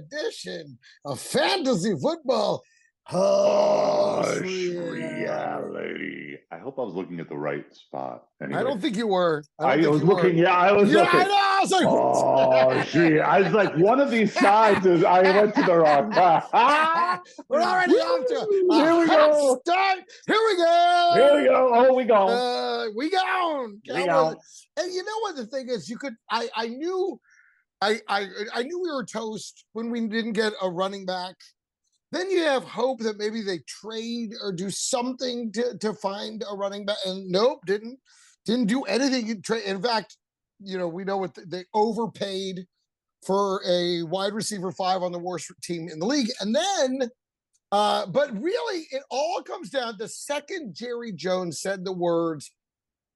edition of fantasy football. Harsh reality. I hope I was looking at the right spot. Anyway. I don't think you were. I was looking. Yeah, I was looking. I know. I was like, I was like, one of these sides is. I went to the wrong path. We're already off to Here we go. Start. Here we go. Here we go. Oh, we go. We gone. We gone. And you know what the thing is? You could. I knew we were toast when we didn't get a running back. Then you have hope that maybe they trade or do something to find a running back, and nope, didn't do anything. In fact, we know what they overpaid for a wide receiver 5 on the worst team in the league, and then, but really, it all comes down. The second Jerry Jones said the words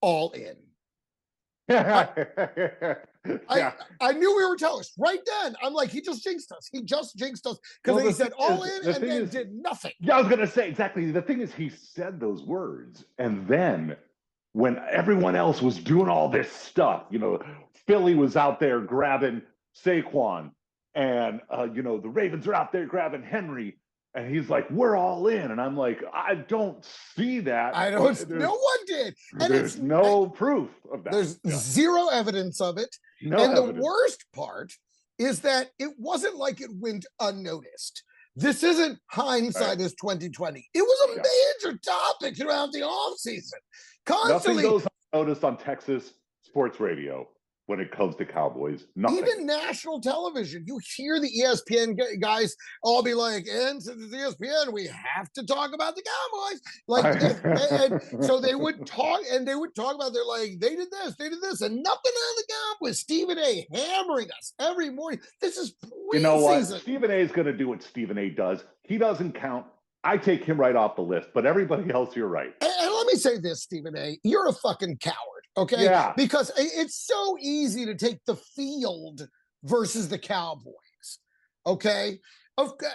"all in." I knew we were toast right then. I'm like, he just jinxed us. Because he said all in and then did nothing. Yeah, I was going to say exactly. The thing is, he said those words. And then when everyone else was doing all this stuff, Philly was out there grabbing Saquon and, the Ravens are out there grabbing Henry. And he's like, we're all in. And I'm like, I don't see that. No one did. And there's no proof of that. There's zero evidence of it. The worst part is that it wasn't like it went unnoticed. This isn't hindsight is 2020. It was a major topic throughout the offseason. Constantly. Nothing goes unnoticed on Texas sports radio when it comes to Cowboys. Nothing. Even national television, you hear the ESPN guys all be like, and since it's ESPN, we have to talk about the Cowboys. And so they would talk, about, they're like, they did this, and nothing on the Cowboys. Stephen A. hammering us every morning. This is preseason. You know what? Stephen A. is going to do what Stephen A. does. He doesn't count. I take him right off the list, but everybody else, you're right. And let me say this, Stephen A., you're a fucking coward, okay? Yeah. Because it's so easy to take the field versus the Cowboys, okay?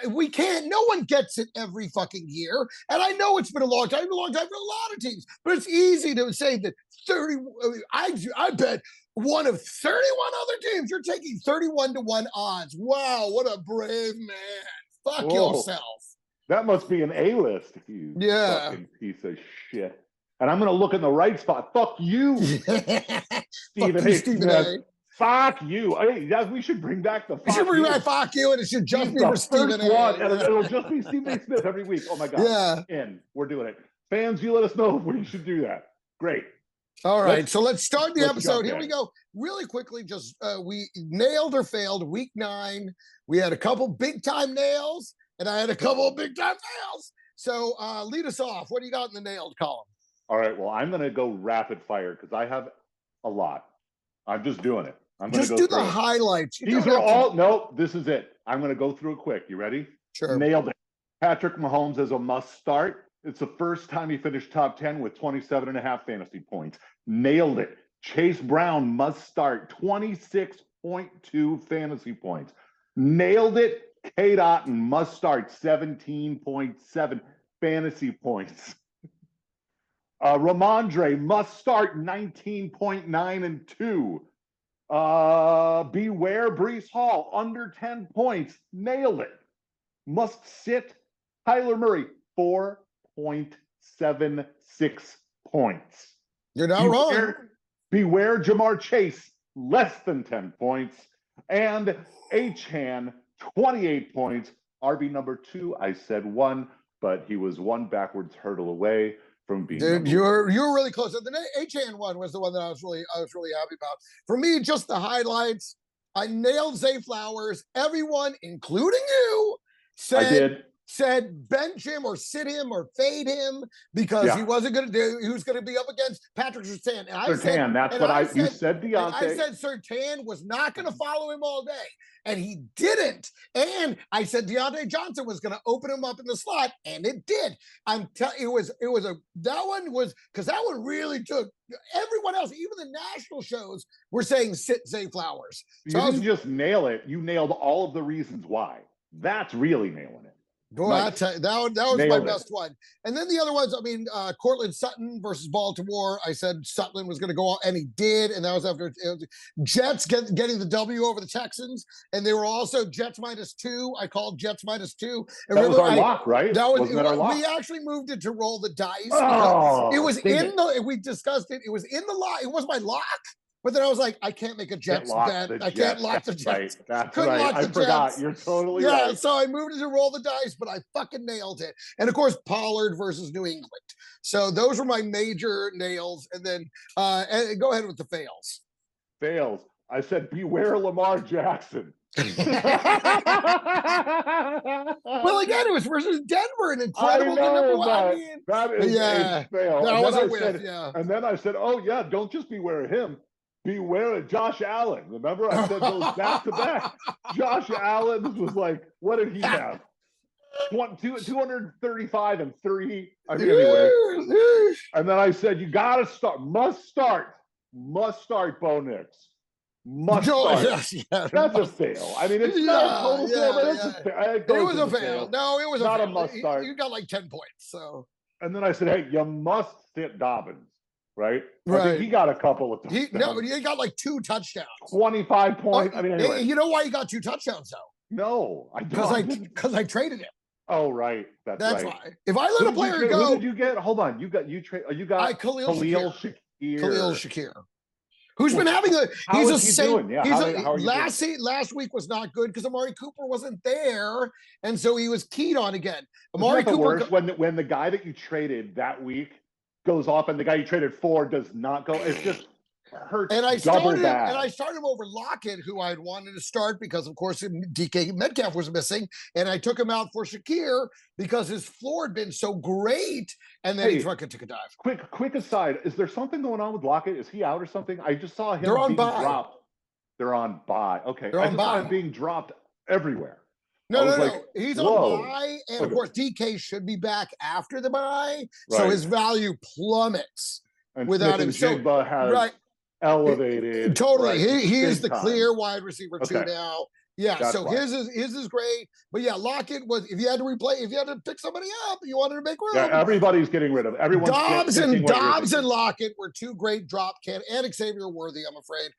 We can't, no one gets it every fucking year. And I know it's been a long time for a lot of teams, but it's easy to say that I bet one of 31 other teams, you're taking 31-1 odds. Wow, what a brave man. Fuck yourself. That must be an A-list, you fucking piece of shit. And I'm going to look in the right spot. Fuck you, Stephen A. Fuck you. Hey, we should bring back the fuck you. We should bring back fuck you, and it should just be for Stephen A. It'll just be Stephen A. Smith every week. Oh, my God. Yeah. We're doing it. Fans, you let us know when you should do that. Great. All right, so let's start the episode. Here we go. Really quickly, just we nailed or failed week 9. We had a couple big-time nails. And I had a couple of big-time fails. So lead us off. What do you got in the nailed column? All right. Well, I'm going to go rapid fire because I have a lot. I'm just doing it. I'm going to go do the highlights. These are all. No, this is it. I'm going to go through it quick. You ready? Sure. Nailed it. Patrick Mahomes as a must start. It's the first time he finished top 10 with 27.5 fantasy points. Nailed it. Chase Brown must start. 26.2 fantasy points. Nailed it. Kate Otten must start 17.7 fantasy points. Ramondre must start 19.9 and 2. Beware Breece Hall under 10 points. Nailed it. Must sit Kyler Murray 4.76 points. You're not wrong. Beware Jamar Chase less than 10 points. And Achane 28 points. RB number 2, I said 1, but he was one backwards hurdle away from being. Dude, you're really close. The Achane one was the one that I was really happy about. For me, just the highlights. I nailed Zay Flowers. Everyone, including you, said bench him or sit him or fade him because he wasn't going to do. He was going to be up against Patrick Surtain. And you said Deontay. I said Surtain was not going to follow him all day, and he didn't. And I said Deontay Johnson was going to open him up in the slot, and it did. That one really took everyone else. Even the national shows were saying sit Zay Flowers. So you didn't just nail it. You nailed all of the reasons why. That's really nailing it. Boy, Nice. that was my Nailed it. best one. And then the other ones, I mean, Cortland Sutton versus Baltimore. I said Sutton was going to go on, and he did. And that was after Jets getting the W over the Texans. And they were also Jets -2. I called Jets -2. And That was remember, our lock, right? that was, Wasn't that our lock? we actually moved it to roll the dice because Oh, it was dang in it. the, we discussed it. It was in the lock. It was my lock. But then I was like, I can't make a Jets bet. I can't lock the Jets. Right. That's Couldn't right. lock I the forgot. Jets. You're totally Yeah, right. so I moved it to roll the dice, but I fucking nailed it. And of course, Pollard versus New England. So those were my major nails. And then and go ahead with the fails. Fails. I said, beware Lamar Jackson. Well, again, it was versus Denver, an incredible number one. I mean, that is a fail. That and was then a I whiff, said, yeah. And then I said, oh yeah, don't just beware of him. Beware of Josh Allen. Remember, I said those back to back. Josh Allen was like, what did he have? 235 and 3. I mean, anyway. And then I said, you got to start, must start Bo Nix. Must start. Yes, yeah. That's a fail. I mean, it's not a total fail, but it's a fail. It was a fail. No, it was not a fail. Must start. You got like 10 points. So. And then I said, hey, you must sit Dobbins. Right? Right. I think he got a couple of touchdowns. He got like 2 touchdowns. 25 points. I mean, anyway. You know why he got 2 touchdowns though? No, I don't. Because I traded him. Oh, right. That's right. Why. If I let a player go, who did you get? Hold on. You got Khalil Shakir. Khalil Shakir. Who's been having a how is he doing? Yeah, how are you last week was not good because Amari Cooper wasn't there, and so he was keyed on again. Amari Cooper when the guy that you traded that week goes off and the guy you traded for does not go. It's just hurts. And I started him over Lockett, who I had wanted to start because, of course, DK Metcalf was missing, and I took him out for Shakir because his floor had been so great, and then he fucking took a dive. Quick aside: is there something going on with Lockett? Is he out or something? I just saw him. They're on being bye. dropped. They're on bye. Okay, I just saw him being dropped everywhere. No. He's on bye, and of course DK should be back after the bye, so his value plummets without him. Jigba has elevated. Totally, he is the clear wide receiver 2 now. Yeah, that's so his is great, but yeah, Lockett was. If you had to pick somebody up, you wanted to make room. Yeah, everybody's getting rid of everyone. Dobbs and Lockett were 2 great drop candidates, and Xavier Worthy. I'm afraid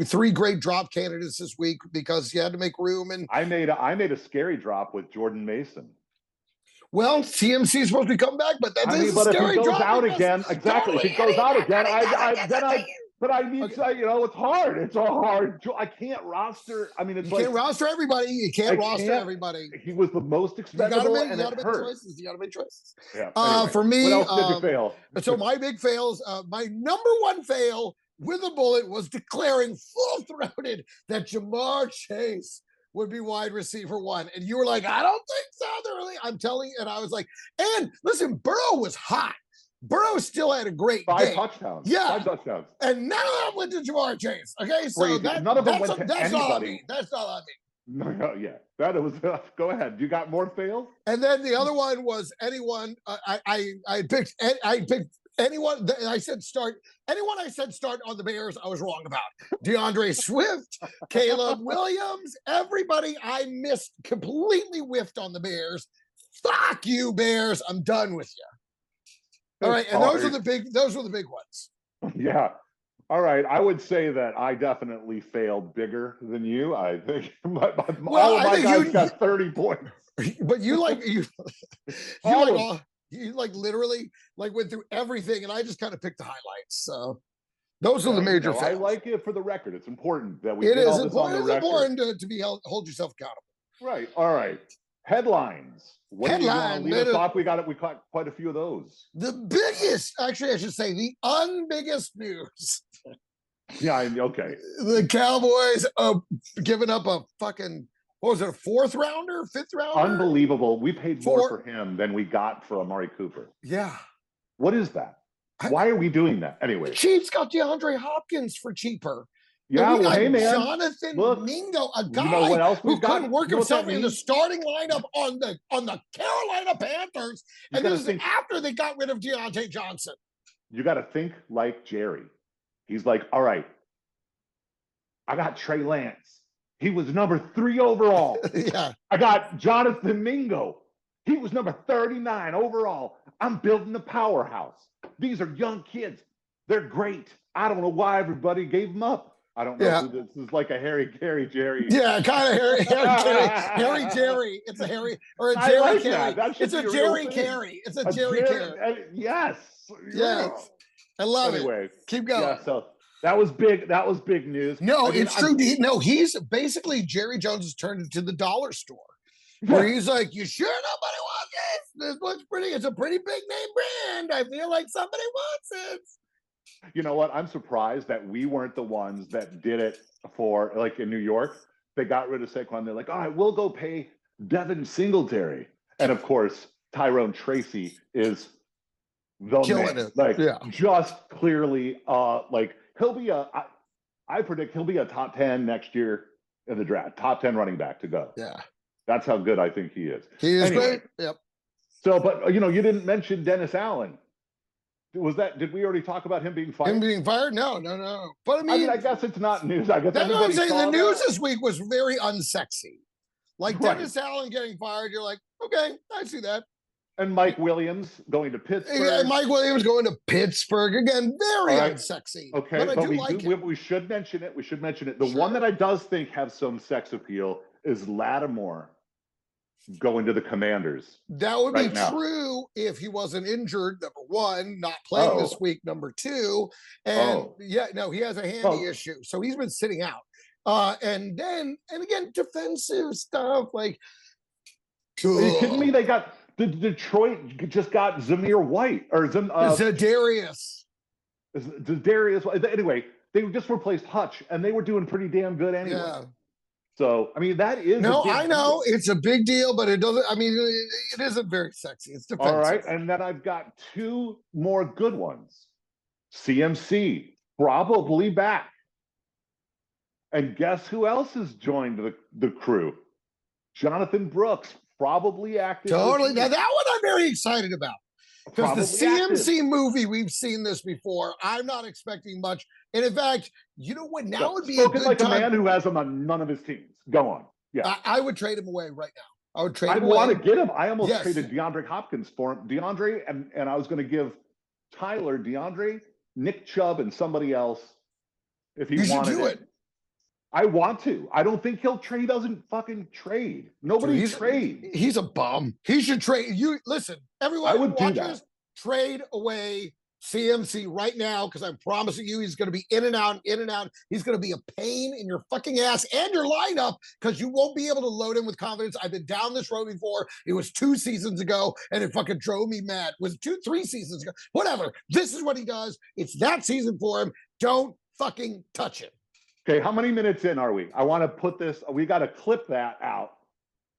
3 great drop candidates this week because you had to make room. And I made a scary drop with Jordan Mason. Well, CMC is supposed to come back, but that is a scary drop. If he goes out again, exactly. If he goes out again, But I need to, it's hard. It's a hard. I can't roster. I mean, you can't roster everybody. You can't roster everybody. He was the most expendable, and you gotta make choices. Yeah. Anyway, for me, what else did you fail? So my big fails. My number 1 fail with a bullet was declaring full-throated that Jamar Chase would be wide receiver 1, and you were like, I don't think so. I'm telling you, and I was like, and listen, Burrow was hot. Burrow still had a great game. 5 touchdowns. Yeah. 5 touchdowns. And none of them went to Jamar Chase. Okay. So none of them went to that's anybody. All I mean. That's all I mean. No, yeah. That was go ahead. You got more fails? And then the other one was anyone. I picked anyone. I said start. Anyone I said start on the Bears, I was wrong about. DeAndre Swift, Caleb Williams, everybody I missed, completely whiffed on the Bears. Fuck you, Bears. I'm done with you. All right, and those were the big ones. Yeah. All right. I would say that I definitely failed bigger than you. I think all of my guys got 30 points. But you literally went through everything, and I just kind of picked the highlights. So those are the major fails. I like it for the record. It's important that we get all this on the record. It's important to be hold yourself accountable. Right. All right. Headlines. What do you want to lead us off? We caught quite a few of those. The biggest, actually, I should say, the unbiggest news. Yeah, okay. The Cowboys giving up a fucking, what was it, a 4th rounder, 5th rounder? Unbelievable. We paid more for him than we got for Amari Cooper. Yeah. What is that? Why are we doing that? Anyway. Chiefs got DeAndre Hopkins for cheaper. Yeah, well, hey, man. Jonathan Mingo, a guy who couldn't work himself in the starting lineup on the Carolina Panthers, and this is after they got rid of Deontay Johnson. You got to think like Jerry. He's like, all right, I got Trey Lance. He was number 3 overall. Yeah. I got Jonathan Mingo. He was number 39 overall. I'm building the powerhouse. These are young kids. They're great. I don't know why everybody gave him up. I don't know who this is, like a Harry Jerry. Yeah, kind of Harry Jerry. It's a Harry or a Jerry like Carey. It's a Jerry Carey. It's a Jerry Carey. Yes. Yes. I love it. Keep going. Yeah, so that was big. That was big news. No, it's true. No, he's basically Jerry Jones has turned into the dollar store. Where he's like, you sure nobody wants this? This looks pretty. It's a pretty big name brand. I feel like somebody wants it. You know what? I'm surprised that we weren't the ones that did it for, like in New York. They got rid of Saquon. They're like, all right, we'll go pay Devin Singletary. And of course, Tyrone Tracy is the killing man. it. Like, just clearly, like he'll be I predict he'll be a top 10 next year in the draft. Top 10 running back to go. Yeah. That's how good I think he is. He is great. Yep. So, but you didn't mention Dennis Allen. Did we already talk about him being fired? Him being fired? No. But I mean, I guess it's not news. I guess that's what I'm saying. The news that. this week was very unsexy. Like Dennis Allen getting fired, you're like, okay, I see that. And Mike Williams going to Pittsburgh. Yeah, Mike Williams going to Pittsburgh again. Very unsexy. Okay, but we should mention it. We should mention it. The one that I does think have some sex appeal is Lattimore going to the Commanders. That would be true if he wasn't injured, number one, not playing this week, number two. And he has a handy issue. So he's been sitting out. And again, defensive stuff like. Are you kidding me? They got Detroit just got Zamir White or Zadarius. Zadarius. Anyway, they just replaced Hutch, and they were doing pretty damn good anyway. Yeah. So, I mean, that is I know it's a big deal, but it doesn't. I mean, it isn't very sexy. It's defensive. All right, and then I've got two more good ones. CMC probably back, and guess who else has joined the crew? Jonathan Brooks, probably active. Totally. Now that one I'm very excited about. Because the CMC movie, we've seen this before. I'm not expecting much. And in fact, you know what? Now would be a good like time. A man who has him on none of his teams. Go on. Yeah. I would trade him away right now. I would trade him away. I want to get him. I almost traded DeAndre Hopkins for him. DeAndre, and I was going to give Tyler, DeAndre, Nick Chubb, and somebody else if he wanted it. I want to. I don't think he'll trade. He doesn't fucking trade. Nobody trades. He's a bum. He should trade. You listen, everyone who watches, trade away CMC right now, because I'm promising you he's going to be in and out. He's going to be a pain in your fucking ass and your lineup because you won't be able to load him with confidence. I've been down this road before. It was 2 seasons ago, and it fucking drove me mad. It was 3 seasons ago. Whatever. This is what he does. It's that season for him. Don't fucking touch it. Okay, how many minutes in are we? I want to put this. We got to clip that out.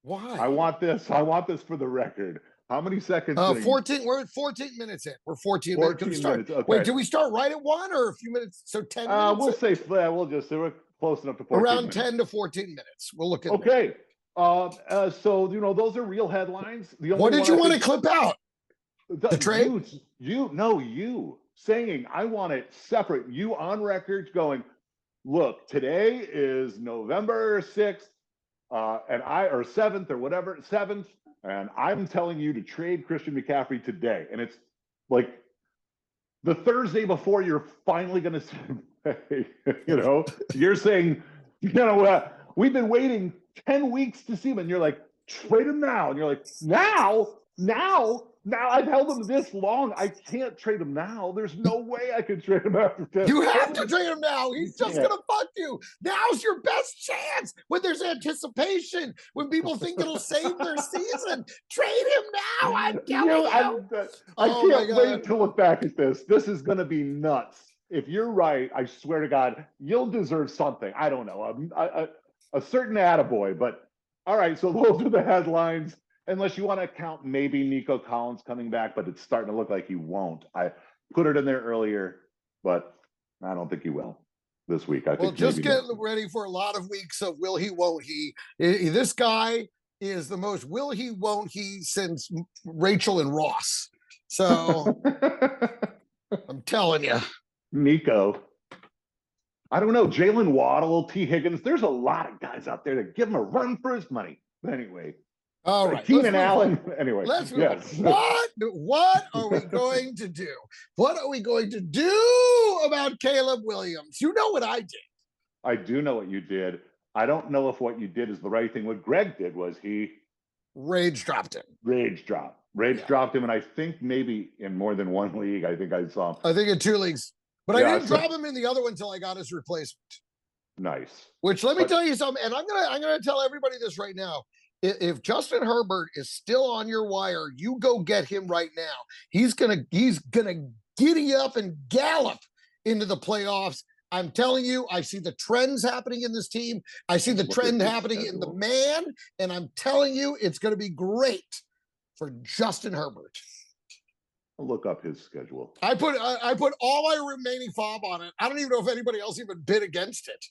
Why? I want this for the record. How many seconds? 14. We're at 14 minutes in. We're 14 minutes. Okay. Wait, do we start right at 1 or a few minutes? So 10 minutes? We'll say we'll just say we're close enough to 14 around minutes. 10 to 14 minutes. We'll look at Okay. So those are real headlines. What did you want to clip out? The trade? You saying I want it separate. You on record going, look, today is November 6th, or 7th or whatever, 7th, and I'm telling you to trade Christian McCaffrey today. And it's like the Thursday before you're finally going to say, you're saying, we've been waiting 10 weeks to see him, and you're like, trade him now. And you're like, now I've held him this long. I can't trade him now. There's no way I could trade him after 10. You have to trade him now. He's just going to fuck you. Now's your best chance when there's anticipation, when people think it'll save their season. Trade him now. I'm telling you. I can't wait to look back at this. This is going to be nuts. If you're right, I swear to God, you'll deserve something. I don't know. A certain attaboy, but all right. So those are the headlines. Unless you want to count maybe Nico Collins coming back, but it's starting to look like he won't. I put it in there earlier, but I don't think he will this week. I think just get ready for a lot of weeks of will he, won't he. This guy is the most will he, won't he since Rachel and Ross. So I'm telling you. Nico. I don't know. Jalen Waddle, T. Higgins. There's a lot of guys out there that give him a run for his money. But anyway. All right. Keenan Allen. Anyway, Let's move yes. on. What are we going to do? What are we going to do about Caleb Williams? You know what I did. I do know what you did. I don't know if what you did is the right thing. What Greg did was he rage dropped him. Rage dropped him, and I think maybe in more than one league. I think I saw him. I think in 2 leagues, but I didn't drop him in the other one until I got his replacement. Nice. Which let me tell you something, and I'm gonna tell everybody this right now. If Justin Herbert is still on your wire, you go get him right now. He's gonna giddy up and gallop into the playoffs. I'm telling you, I see the trends happening in this team. I see the trend happening in the man, and I'm telling you, it's going to be great for Justin Herbert. I'll look up his schedule. I put all my remaining FOB on it. I don't even know if anybody else even bid against it.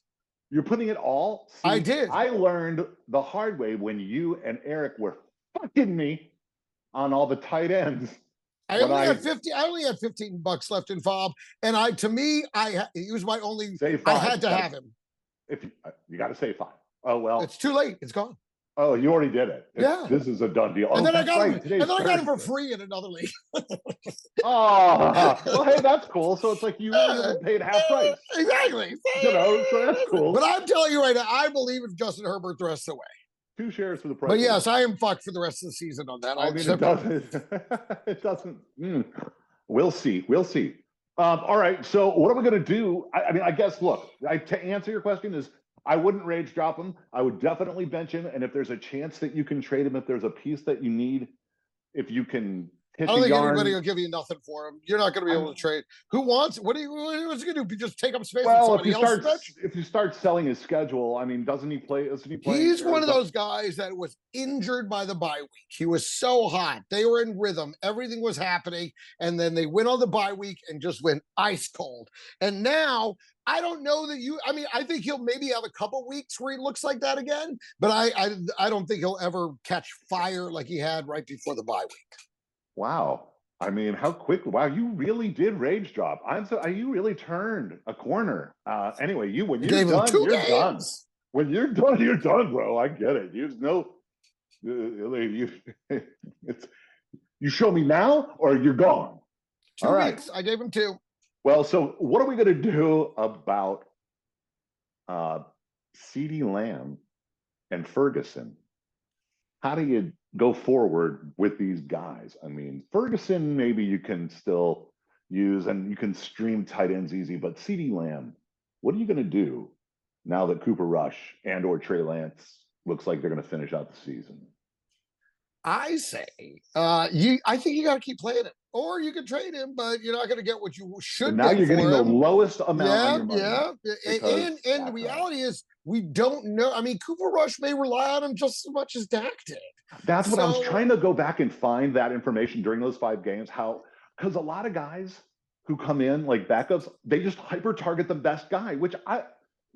You're putting it all? See, I did. I learned the hard way when you and Eric were fucking me on all the tight ends. I only had $15 left in FOB, and he was my only. I had to have him. If you got to say 5. Oh well, it's too late. It's gone. Oh, you already did it. This is a done deal. And then I got him. And then I got him for free in another league. Oh, well, hey, that's cool. So it's like you paid half price. Exactly. You know, so that's cool. But I'm telling you right now, I believe in Justin Herbert the rest of the way. 2 shares for the price. But yes, I am fucked for the rest of the season on that. I mean, it doesn't. It doesn't. We'll see. We'll see. All right. So what are we going to do? I mean, I guess. Look, to answer your question is, I wouldn't rage drop him. I would definitely bench him. And if there's a chance that you can trade him, if there's a piece that you need, if you can. I don't think anybody will give you nothing for him. You're not going to be able to trade. Who wants? What's he going to do? Just take up space? Well, if you start selling his schedule, I mean, doesn't he play? He's one of those guys that was injured by the bye week. He was so hot. They were in rhythm. Everything was happening, and then they went on the bye week and just went ice cold. And now I don't know that you. I mean, I think he'll maybe have a couple weeks where he looks like that again, but I don't think he'll ever catch fire like he had right before the bye week. Wow. I mean, how quick? Wow, you really did rage drop. You really turned a corner. Anyway, when you're done, you're done. When you're done, you're done, bro. I get it. You show me now or you're gone. 2 weeks. I gave him 2. Well, so what are we going to do about CeeDee Lamb and Ferguson? How do you go forward with these guys? I mean, Ferguson, maybe you can still use and you can stream tight ends easy, but CeeDee Lamb, what are you going to do now that Cooper Rush and or Trey Lance looks like they're going to finish out the season? I say, I think you got to keep playing it, or you can trade him, but you're not going to get what you should. Now you're getting the lowest amount. And the reality is, we don't know. I mean, Cooper Rush may rely on him just as much as Dak did. That's what I was trying to go back and find that information during those 5 games. Because a lot of guys who come in like backups, they just hyper target the best guy, which I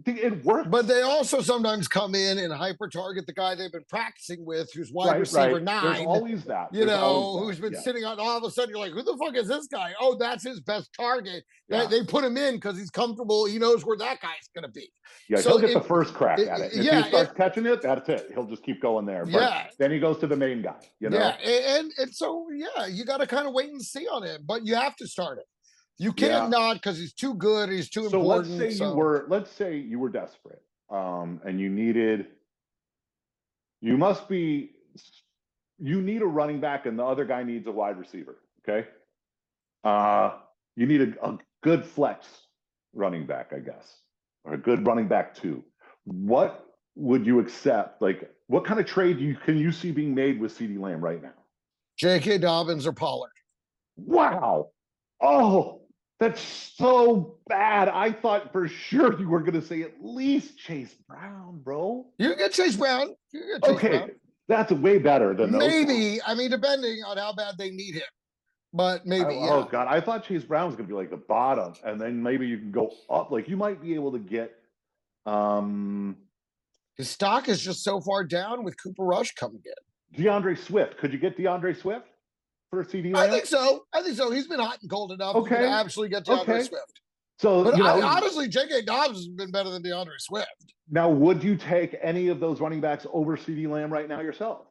think it works. But they also sometimes come in and hyper target the guy they've been practicing with, who's wide receiver 9. There's always that. Who's been sitting on. All of a sudden, you're like, who the fuck is this guy? Oh, that's his best target. Yeah. They put him in because he's comfortable. He knows where that guy's going to be. Yeah, so he'll get the first crack at it. If he starts catching it, that's it. He'll just keep going there. But then he goes to the main guy. Yeah, and so you got to kind of wait and see on him, but you have to start it. You can't not because he's too good. He's too important. Let's say you were desperate, and you need a running back, and the other guy needs a wide receiver. Okay, you need a good flex running back, I guess, or a good running back too. What would you accept? Like, what kind of trade can you see being made with CeeDee Lamb right now? J.K. Dobbins or Pollard. Wow. Oh. That's so bad. I thought for sure you were going to say at least Chase Brown, bro. You can get Chase Brown. Brown. That's way better than maybe. I mean, depending on how bad they need him, but maybe. Oh God, I thought Chase Brown was going to be like the bottom, and then maybe you can go up. Like you might be able to get. His stock is just so far down with Cooper Rush coming in. DeAndre Swift. Could you get DeAndre Swift? For CeeDee Lamb? I think so. He's been hot and cold enough to absolutely get DeAndre Swift. So, but honestly, J.K. Dobbins has been better than DeAndre Swift. Now, would you take any of those running backs over CeeDee Lamb right now yourself?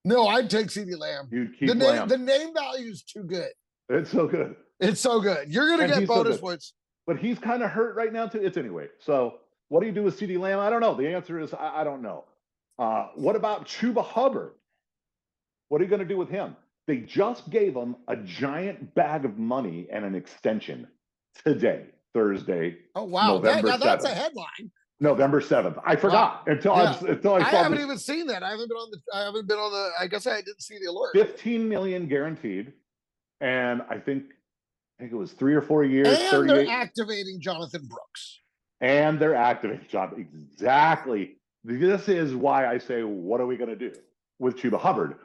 No, I'd take CeeDee Lamb. You'd keep Lamb. The name value is too good. It's so good. It's so good. You're going to get bonus points. But he's kind of hurt right now, too. It's anyway. So what do you do with CeeDee Lamb? I don't know. The answer is I don't know. What about Chuba Hubbard? What are you going to do with him? They just gave him a giant bag of money and an extension today, Thursday. Oh, wow. November 7th. That's a headline. November 7th. I forgot until I saw. I haven't even seen that. I haven't been on the. I guess I didn't see the alert. 15 million guaranteed, and I think it was 3 or 4 years. And they're activating Jonathan Brooks. And they're activating Jonathan. Exactly. This is why I say, what are we going to do with Chuba Hubbard?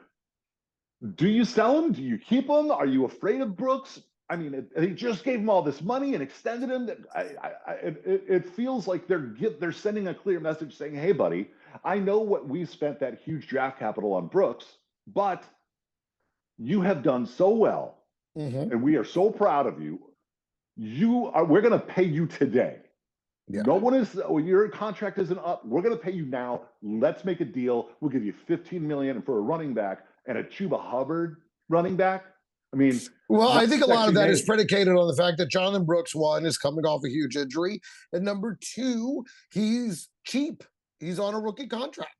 Do you sell him? Do you keep him? Are you afraid of Brooks? I mean, they just gave him all this money and extended him. It feels like they're sending a clear message saying, hey, buddy, I know what we spent that huge draft capital on Brooks, but you have done so well, and we are so proud of you. We're going to pay you today. Yeah. No one is, your contract isn't up. We're going to pay you now. Let's make a deal. We'll give you $15 million for a running back and a Chuba Hubbard running back. I mean, well, I think a lot of that is predicated on the fact that Jonathan Brooks, one, is coming off a huge injury, and number two, he's cheap. He's on a rookie contract.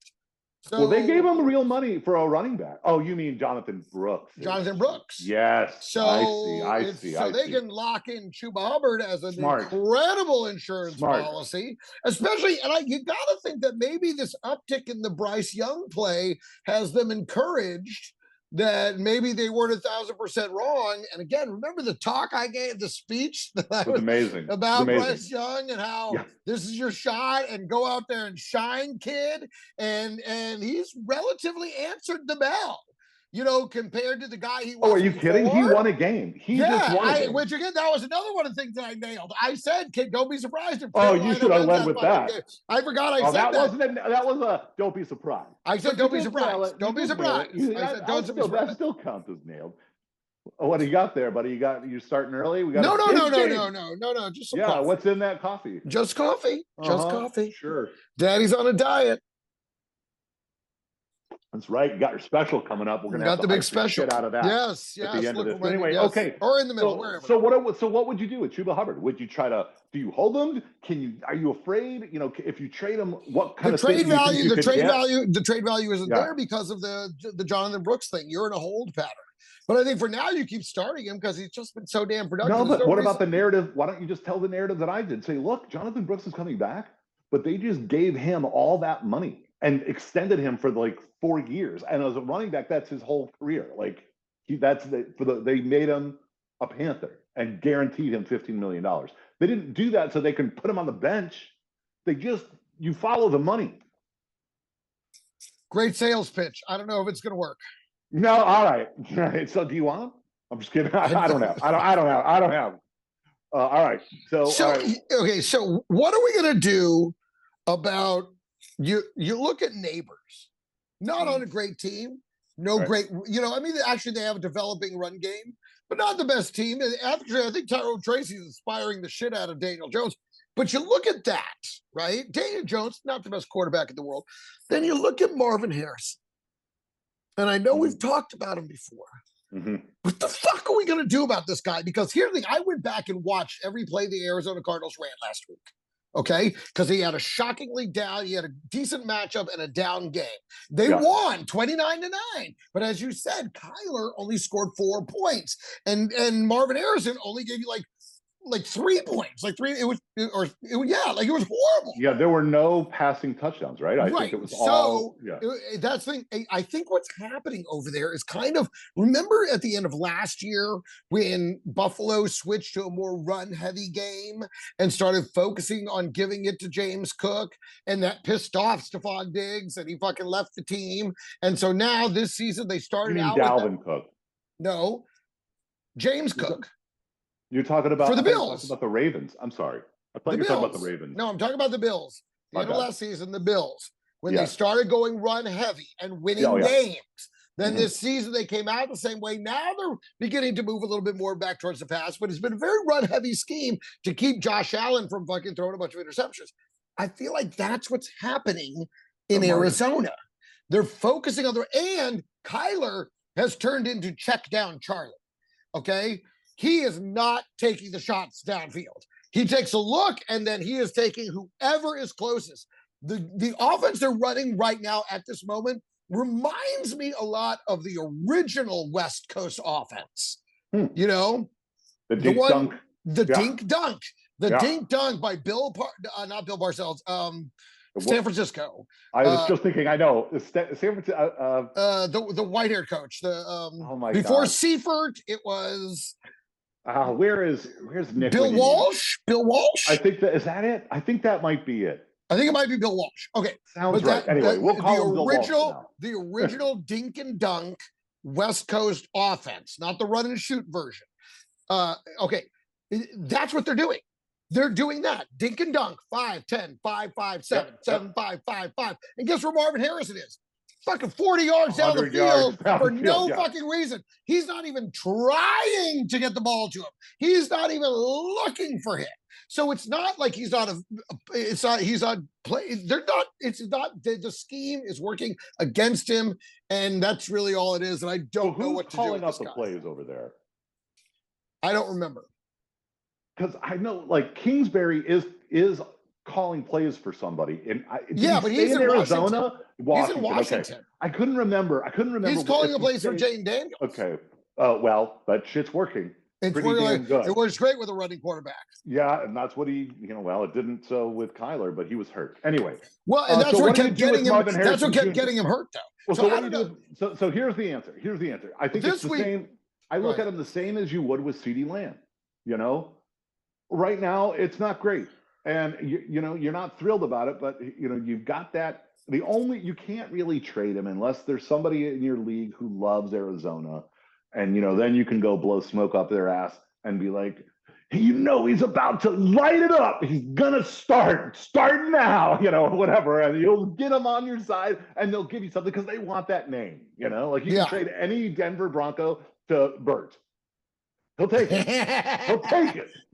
So, well, they gave him real money for a running back. Oh, you mean Jonathan Brooks? Jonathan Brooks. Yes. So I see. So they can lock in Chuba Hubbard as an incredible insurance policy, especially. And you got to think that maybe this uptick in the Bryce Young play has them encouraged that maybe they weren't 1,000% wrong. And again, remember the talk I gave, the speech that was amazing about Bryce Young and how this is your shot and go out there and shine, kid. And he's relatively answered the bell, you know, compared to the guy he was. Oh, are you kidding? He won a game. He just won a game. Which again, that was another one of the things that I nailed. I said, kid, don't be surprised if you should have led with that. Game. I forgot I said that. That was a don't be surprised. I said don't be surprised. Don't be surprised. That still counts as nailed. What do you got there, buddy? You starting early? We got no. Just some coffee. What's in that coffee? Just coffee. Just coffee. Sure. Daddy's on a diet. That's right. You got your special coming up. We're gonna have the big special out of that. Yes. At the end of this. But anyway, okay. Or in the middle, wherever. So what would you do with Chuba Hubbard? Would you do you hold him? Are you afraid? You know, if you trade him, what kind of trade value? The trade value isn't there because of the Jonathan Brooks thing. You're in a hold pattern. But I think for now you keep starting him because he's just been so damn productive. No, but what about the narrative? Why don't you just tell the narrative that I did? Say, look, Jonathan Brooks is coming back, but they just gave him all that money and extended him for like 4 years. And as a running back, that's his whole career. Like they made him a Panther and guaranteed him $15 million. They didn't do that so they can put him on the bench. You follow the money. Great sales pitch. I don't know if it's going to work. No. All right. So do you want him? I'm just kidding. I don't have. All right. Okay. So what are we going to do about you look at Neighbors, not on a great team, great, actually they have a developing run game, but not the best team. And actually, I think Tyrone Tracy is inspiring the shit out of Daniel Jones. But you look at that, right? Daniel Jones, not the best quarterback in the world. Then you look at Marvin Harrison. And I know we've talked about him before. What the fuck are we going to do about this guy? Because here's the thing. I went back and watched every play the Arizona Cardinals ran last week. Okay, because he had he had a decent matchup and a down game. They won 29-9. But as you said, Kyler only scored 4 points, and Marvin Harrison only gave you like 3 points, it was horrible. Yeah, there were no passing touchdowns, right? I think it was all. That's the thing. I think what's happening over there is kind of, remember at the end of last year when Buffalo switched to a more run-heavy game and started focusing on giving it to James Cook, and that pissed off Stephon Diggs, and he fucking left the team. And so now this season they started out Dalvin Cook. No, James Cook. You're talking about for the Bills. About the Ravens. I'm sorry. I thought you were talking about the Ravens. No, I'm talking about the Bills. The end of last season, the Bills, when they started going run heavy and winning games. Then this season they came out the same way. Now they're beginning to move a little bit more back towards the pass, but it's been a very run heavy scheme to keep Josh Allen from fucking throwing a bunch of interceptions. I feel like that's what's happening in Arizona. They're focusing on and Kyler has turned into check down Charlie. Okay. He is not taking the shots downfield. He takes a look and then he is taking whoever is closest. The offense they're running right now at this moment reminds me a lot of the original West Coast offense. You know, the dink dunk, dink dunk, dink dunk by not Bill Parcells, San Francisco. I was just thinking. I know San Francisco. The white-haired coach. Oh my before God. Seifert, it was. Where's Nick? Bill Walsh. Bill Walsh. I think that is that it. I think that might be it. I think it might be Bill Walsh. Okay, sounds right. Anyway, we'll call him Bill Walsh now. The original dink and dunk West Coast offense, not the run and shoot version. Okay, that's what they're doing. They're doing that. Dink and dunk, 5, 10, 5, 5, 7, 7, 5, 5, 5. And guess where Marvin Harrison is? Fucking 40 yards down the field for no fucking reason. He's not even trying to get the ball to him. He's not even looking for him. So it's not like he's not he's not play. They're not, it's not, the scheme is working against him. And that's really all it is. And I don't know what to do with this guy. Who's calling up the plays over there? I don't remember. Because I know, like, Kingsbury is calling plays for somebody, and but he's in Arizona. He's in Washington. Okay. I couldn't remember. He's calling the plays for Jayden Daniels. Okay. Well, that shit's working. It's pretty damn good. It works great with a running quarterback. Yeah, and that's what he, well, it didn't with Kyler, but he was hurt anyway. Well, and that's what kept getting him. That's what kept getting him hurt, though. Well, so here's the answer. I think it's the same. I look at him the same as you would with CeeDee Lamb. Right now, it's not great. And you're not thrilled about it, but you've got that. You can't really trade him unless there's somebody in your league who loves Arizona, and then you can go blow smoke up their ass and be like, he's about to light it up. He's gonna start now, whatever, and you'll get him on your side, and they'll give you something because they want that name. Like you can trade any Denver Bronco to Bert. He'll take it.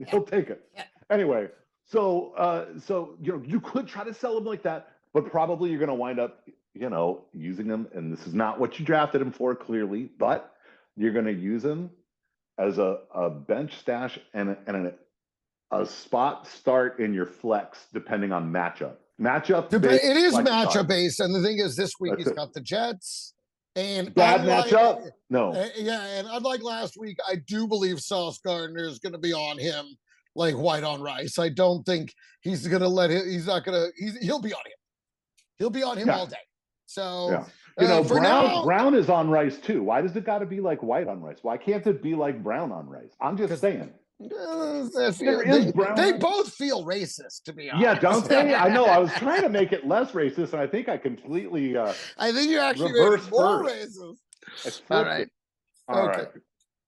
He'll take it. Anyway. So you could try to sell him like that, but probably you're going to wind up, using him. And this is not what you drafted him for, clearly, but you're going to use him as a bench stash and a spot start in your flex, depending on matchup. It is matchup based, and the thing is, this week he's got the Jets. And bad matchup? No. And unlike last week, I do believe Sauce Gardner is going to be on him like white on rice. I don't think he's going to let him. He'll be on him. He'll be on him all day. So, Brown is on rice too. Why does it got to be like white on rice? Why can't it be like brown on rice? I'm just saying. They both feel racist, to be honest. Yeah, don't they? I know. I was trying to make it less racist, and I think I completely. I think you actually made it more racist. All right. All right.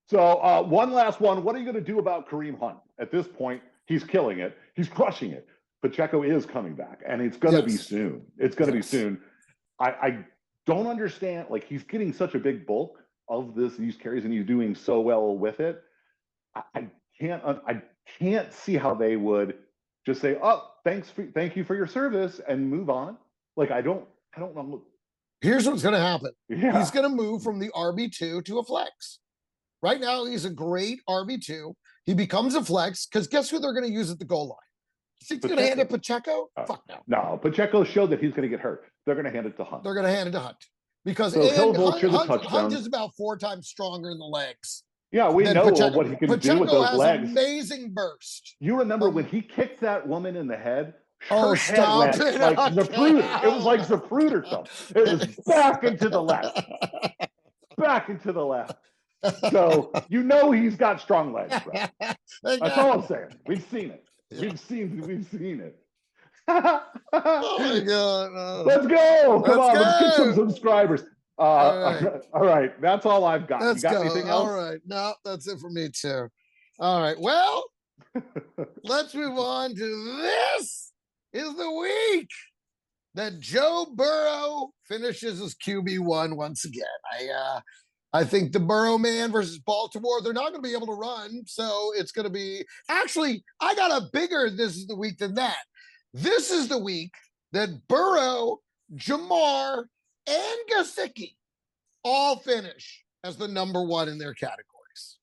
So one last one. What are you going to do about Kareem Hunt? At this point, he's killing it. He's crushing it. Pacheco is coming back, and it's going to be soon. It's going to be soon. I don't understand. Like, he's getting such a big bulk of these carries, and he's doing so well with it. I can't see how they would just say, "Oh, thank you for your service," and move on. Like, I don't know. Here's what's going to happen. Yeah. He's going to move from the RB2 to a flex. Right now, he's a great RB2. He becomes a flex because guess who they're going to use at the goal line? He's going to hand it Pacheco? Fuck no. No, Pacheco showed that he's going to get hurt. They're going to hand it to Hunt. They're going to hand it to Hunt because Hunt is about 4 times stronger in the legs. Yeah, we know what he can do with those legs. Has amazing burst. You remember when he kicked that woman in the head? Her head went like Zapruder. It was like Zapruder stuff. It was back into the left. Back into the left. So he's got strong legs, bro. That's all I'm saying. We've seen it. We've seen it. Oh my God. Let's go. Come on, let's get some subscribers. All right. That's all I've got. Let's you got go. Anything else? All right. No, that's it for me too. All right. Well, let's move on to this is the week that Joe Burrow finishes as QB1 once again. I think the Burrow man versus Baltimore, they're not going to be able to run. So it's going to be actually, I got a bigger this is the week than that. This is the week that Burrow, Jamar, and Gesicki all finish as the number one in their categories.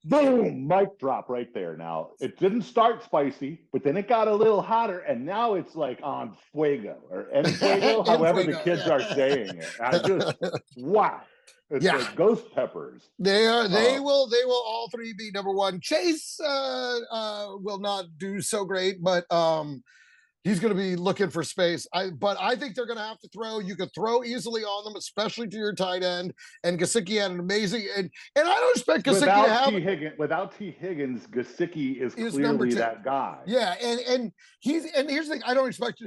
Boom, mic drop right there. Now, it didn't start spicy, but then it got a little hotter, and now it's like on fuego or en fuego, however the kids are saying it. I just, wow. It's like ghost peppers. They will all three be number one. Chase will not do so great, but he's going to be looking for space. But I think they're going to have to throw. You could throw easily on them, especially to your tight end. And Gesicki had an amazing and I don't expect Gesicki to have without T. Higgins, Gesicki is clearly that guy. Yeah, and here's the thing. I don't expect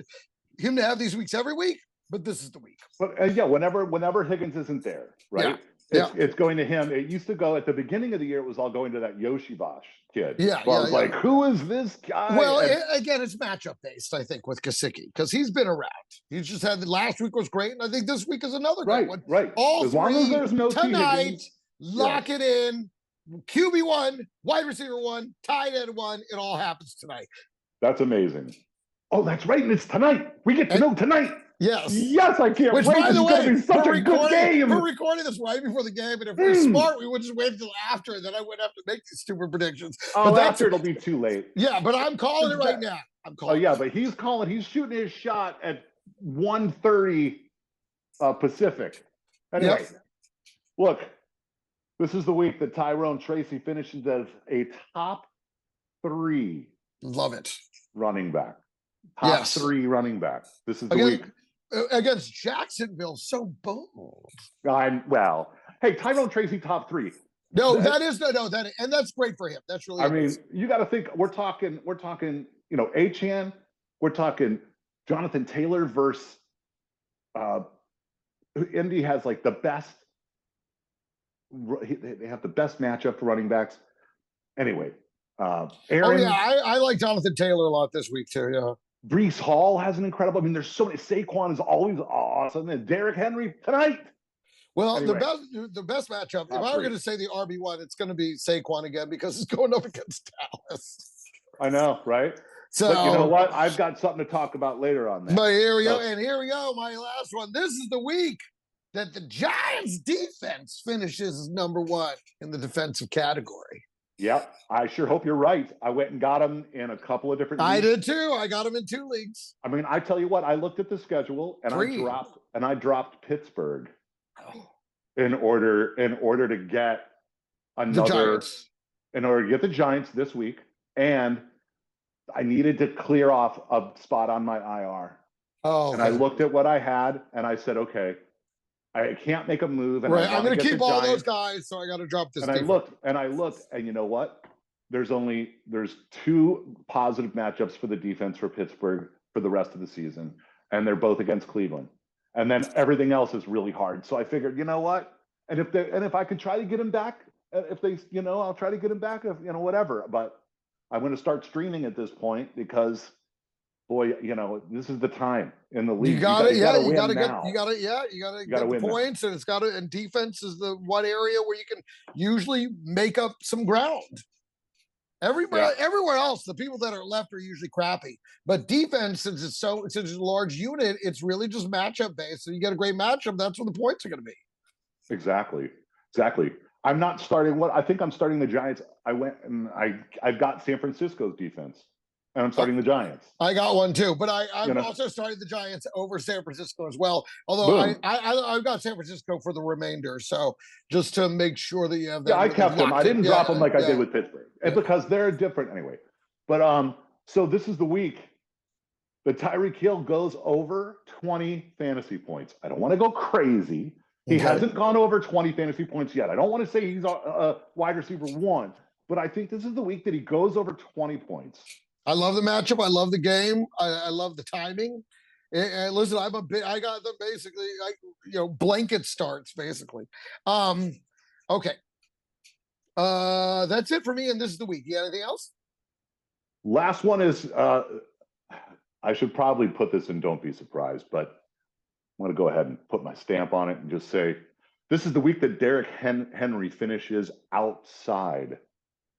him to have these weeks every week, but this is the week. But yeah, whenever Higgins isn't there, right? It's going to him. It used to go at the beginning of the year. It was all going to that Yoshi Bosch kid. I was like, who is this guy? Well, again, it's matchup based, I think, with Gesicki because he's been around. He's just had last week was great, and I think this week is another great one. Right. All as long as there's no tonight, lock it in. QB one, wide receiver one, tight end one. It all happens tonight. That's amazing. Oh, that's right, and it's tonight. We get to know tonight. Yes, I can't wait. By the way, be such a good game. We're recording this right before the game, and if we're smart, we would just wait until after, and then I wouldn't have to make these stupid predictions. Oh, but after it'll be too late. Yeah, but I'm calling it right now. I'm calling. Oh yeah, but he's shooting his shot at 1:30 Pacific. Anyway, look, this is the week that Tyrone Tracy finishes as a top 3. Love it. Running back. Top 3 running back. This is the week. Against Jacksonville, so bold. Well, hey, Tyrone Tracy top 3. No, and that's great for him. That's really. I mean, you got to think. We're talking. You know, Achane. We're talking Jonathan Taylor versus. Indy has like the best. They have the best matchup for running backs. Anyway, Aaron. I like Jonathan Taylor a lot this week too. Yeah. Brees Hall has an incredible. I mean, there's so many. Saquon is always awesome, and Derrick Henry tonight. Well, anyway, the best matchup. If I were going to say the RB1, it's going to be Saquon again because it's going up against Dallas. I know, right? So but you know what? I've got something to talk about later on that. But here we go, and here we go. My last one. This is the week that the Giants' defense finishes as number 1 in the defensive category. Yep, I sure hope you're right. I went and got him in a couple of different leagues. I did too. I got him in 2 leagues. I mean, I tell you what, I looked at the schedule and I dropped Pittsburgh in order to get another in order to get the Giants this week, and I needed to clear off a spot on my IR. And I looked at what I had and I said, okay, I can't make a move. And I'm going to keep all those guys, so I got to drop this. And I looked, and you know what? There's 2 positive matchups for the defense for Pittsburgh for the rest of the season, and they're both against Cleveland. And then everything else is really hard. So I figured, you know what? And if I could try to get him back, I'll try to get him back. Whatever. But I'm going to start streaming at this point because. Boy, this is the time in the league. You got to get the points, and and defense is the one area where you can usually make up some ground. Everywhere else, the people that are left are usually crappy. But defense, since it's a large unit, it's really just matchup based. So you get a great matchup, that's what the points are going to be. Exactly. I'm not starting I think I'm starting the Giants. I went and I've got San Francisco's defense. And I'm starting the Giants. I got one too, but I'm also starting the Giants over San Francisco as well. Although I've got San Francisco for the remainder, so just to make sure that you have that. Yeah, I kept them. I didn't drop them like I did with Pittsburgh, and because they're different anyway. But so this is the week that Tyreek Hill goes over 20 fantasy points. I don't want to go crazy. He hasn't gone over 20 fantasy points yet. I don't want to say he's a wide receiver 1, but I think this is the week that he goes over 20 points. I love the matchup. I love the game. I love the timing. And listen, I got them basically, blanket starts basically. Okay. That's it for me. And this is the week. You got anything else? Last one is, I should probably put this in Don't Be Surprised, but I'm going to go ahead and put my stamp on it and just say, this is the week that Derrick Henry finishes outside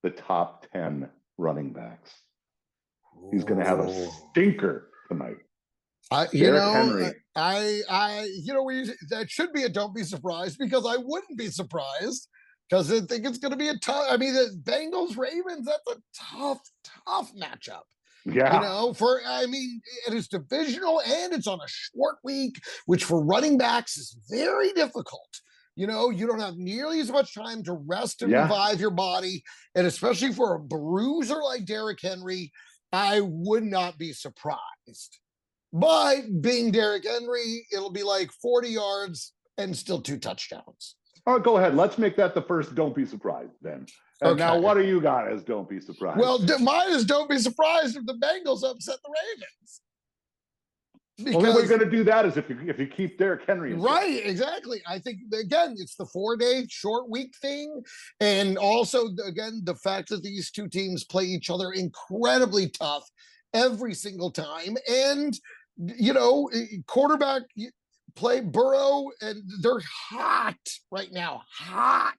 the top 10 running backs. He's going to have a stinker tonight. Derrick Henry. That should be a don't be surprised, because I wouldn't be surprised, because I think it's going to be a tough. I mean, the Bengals Ravens, that's a tough matchup. Yeah. It is divisional and it's on a short week, which for running backs is very difficult. You don't have nearly as much time to rest and revive your body. And especially for a bruiser like Derrick Henry, I would not be surprised. But being Derrick Henry, it'll be like 40 yards and still 2 touchdowns. All right, go ahead. Let's make that the first don't be surprised then. And now what do you got as don't be surprised? Well, mine is don't be surprised if the Bengals upset the Ravens. The only way you're going to do that is if you keep Derrick Henry. Right, exactly. I think, again, it's the 4-day short week thing. And also, again, the fact that these two teams play each other incredibly tough every single time. And, quarterback play Burrow, and they're hot right now. Hot.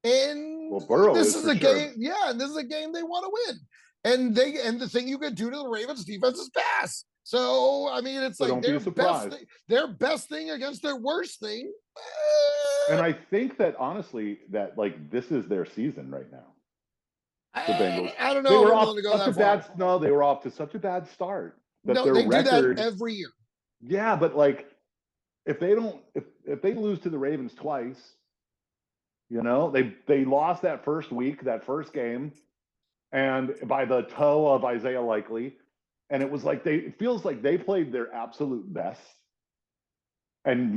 And Burrow this is a game, sure. and this is a game they want to win. And the thing you can do to the Ravens defense is pass. So I mean, it's like their best thing against their worst thing. And I think that honestly, that like this is their season right now. The Bengals. I don't know. They were off they were off to such a bad start. They do that every year. Yeah, but like if they lose to the Ravens twice, they lost that first week, that first game, and by the toe of Isaiah Likely. And it was like it feels like they played their absolute best and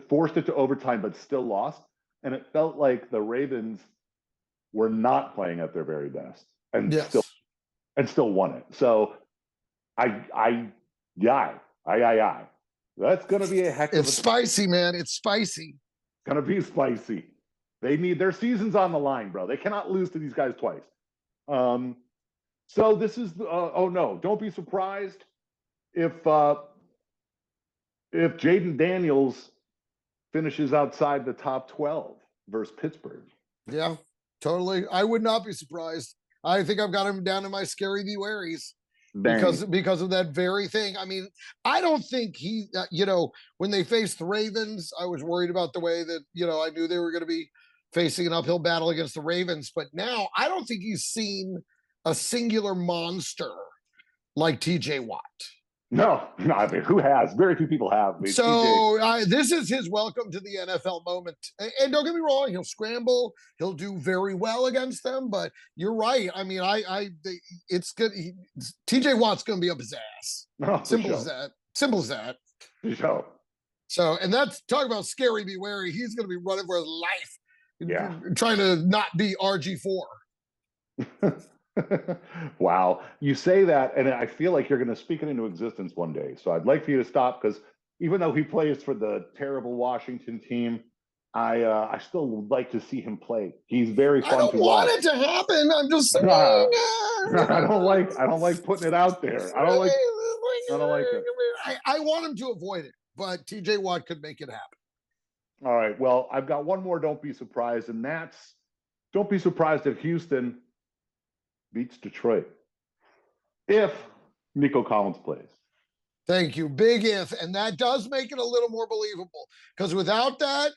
forced it to overtime, but still lost. And it felt like the Ravens were not playing at their very best and still won it. So that's going to be a heck of It's spicy, man. It's spicy. It's going to be spicy. They need their season's on the line, bro. They cannot lose to these guys twice. So this is don't be surprised if Jaden Daniels finishes outside the top 12 versus Pittsburgh. Yeah, totally. I would not be surprised. I think I've got him down in my scary be waries because of that very thing. I mean, I don't think when they faced the Ravens, I was worried about the way that, I knew they were going to be facing an uphill battle against the Ravens. But now I don't think he's seen a singular monster like TJ Watt. No, I mean, who has? Very few people have. So this is his welcome to the NFL moment. And don't get me wrong, he'll scramble. He'll do very well against them. But you're right. I mean, it's good. TJ Watt's going to be up his ass. Simple as that. Simple as that. So, and that's talk about scary be wary. He's going to be running for his life. Yeah. Trying to not be RG4. Wow. You say that, and I feel like you're going to speak it into existence one day. So I'd like for you to stop, because even though he plays for the terrible Washington team, I still would like to see him play. He's very fun to watch. I don't want it to happen. I'm just saying. I don't like putting it out there. I don't like it. I want him to avoid it, but TJ Watt could make it happen. All right. Well, I've got one more don't be surprised, and that's don't be surprised if Houston beats Detroit if Nico Collins plays. Thank you. Big if. And that does make it a little more believable, because without that,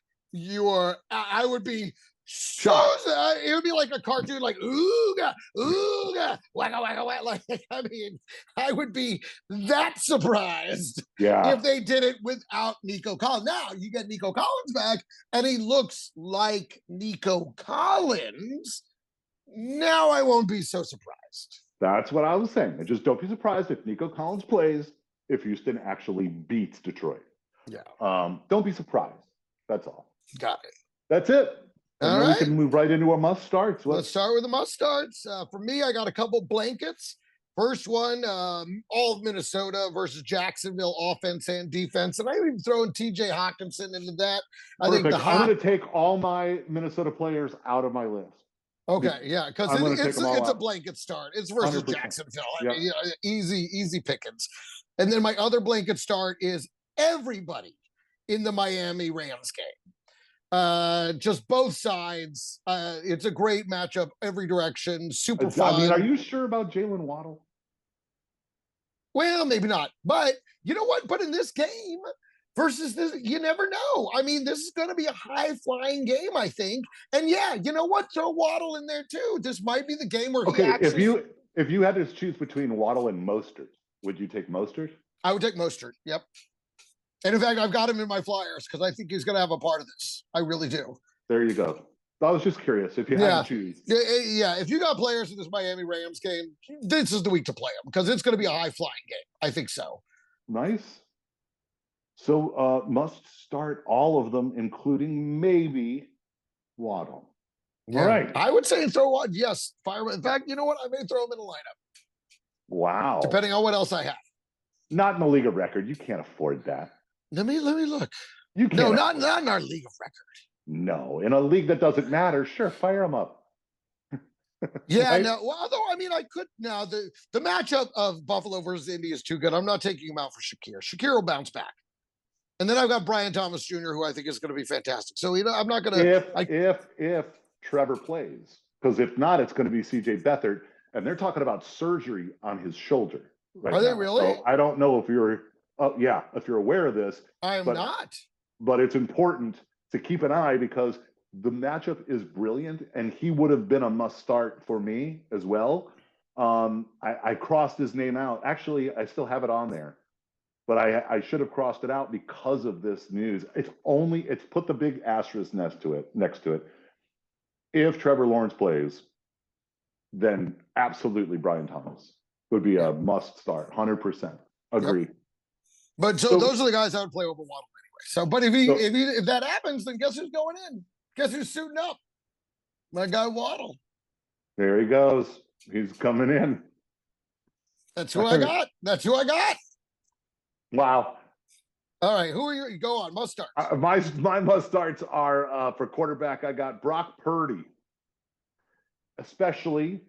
I would be shocked. It would be like a cartoon, like ooga, ooga, waka, waka, waka. Like, I mean, I would be that surprised if they did it without Nico Collins. Now you get Nico Collins back, and he looks like Nico Collins. Now I won't be so surprised. That's what I was saying. I just don't be surprised if Nico Collins plays, if Houston actually beats Detroit. Yeah. Don't be surprised. That's all. Got it. That's it. And then we can move right into our must starts. Let's start with the must starts. For me, I got a couple blankets. First one, all of Minnesota versus Jacksonville, offense and defense. And I'm even throwing TJ Hawkinson into that. I'm going to take all my Minnesota players out of my list. Okay, yeah, because it's a blanket start. It's versus 100%. Jacksonville. I mean, easy pickings. And then my other blanket start is everybody in the Miami Rams game. Just both sides. It's a great matchup, every direction, super fun. I mean, are you sure about Jalen Waddle? Well, maybe not. But you know what? But in this game versus this, you never know. I mean, this is going to be a high flying game, I think. And yeah, you know what? Throw Waddle in there too. This might be the game where he Okay, actually. if you had to choose between Waddle and Mostert, would you take Mostert? I would take Mostert. Yep. And in fact, I've got him in my flyers because I think he's going to have a part of this. I really do. There you go. I was just curious if you had to choose. Yeah. If you got players in this Miami Rams game, this is the week to play them because it's going to be a high flying game. I think so. Nice. So must start all of them, including maybe Waddle. Yeah. All right. I would say throw one. Yes. Fire. In fact, you know what? I may throw him in a lineup. Wow. Depending on what else I have. Not in the league of record. You can't afford that. Let me look. You can't. No, not in our league of record. No, in a league that doesn't matter, sure, fire them up. Yeah, right? No. Well, although I mean, I could now the matchup of Buffalo versus Indy is too good. I'm not taking him out for Shakir. Shakir will bounce back, and then I've got Brian Thomas Jr., who I think is going to be fantastic. So I'm not going to. If Trevor plays, because if not, it's going to be C.J. Beathard, and they're talking about surgery on his shoulder. Right Are now. They really? So I don't know if you're. If you're aware of this, I am not. But it's important to keep an eye because the matchup is brilliant, and he would have been a must start for me as well. I crossed his name out. Actually, I still have it on there, but I should have crossed it out because of this news. It's put the big asterisk next to it. If Trevor Lawrence plays, then absolutely Brian Thomas would be a must start, 100%. Agree. Yep. But so those are the guys I would play over Waddle. So, but if that happens, then guess who's going in? Guess who's suiting up? My guy Waddle. There he goes. He's coming in. That's who I got. That's who I got. Wow. All right, who are you? Go on. Must start. My must starts are for quarterback. I got Brock Purdy, especially,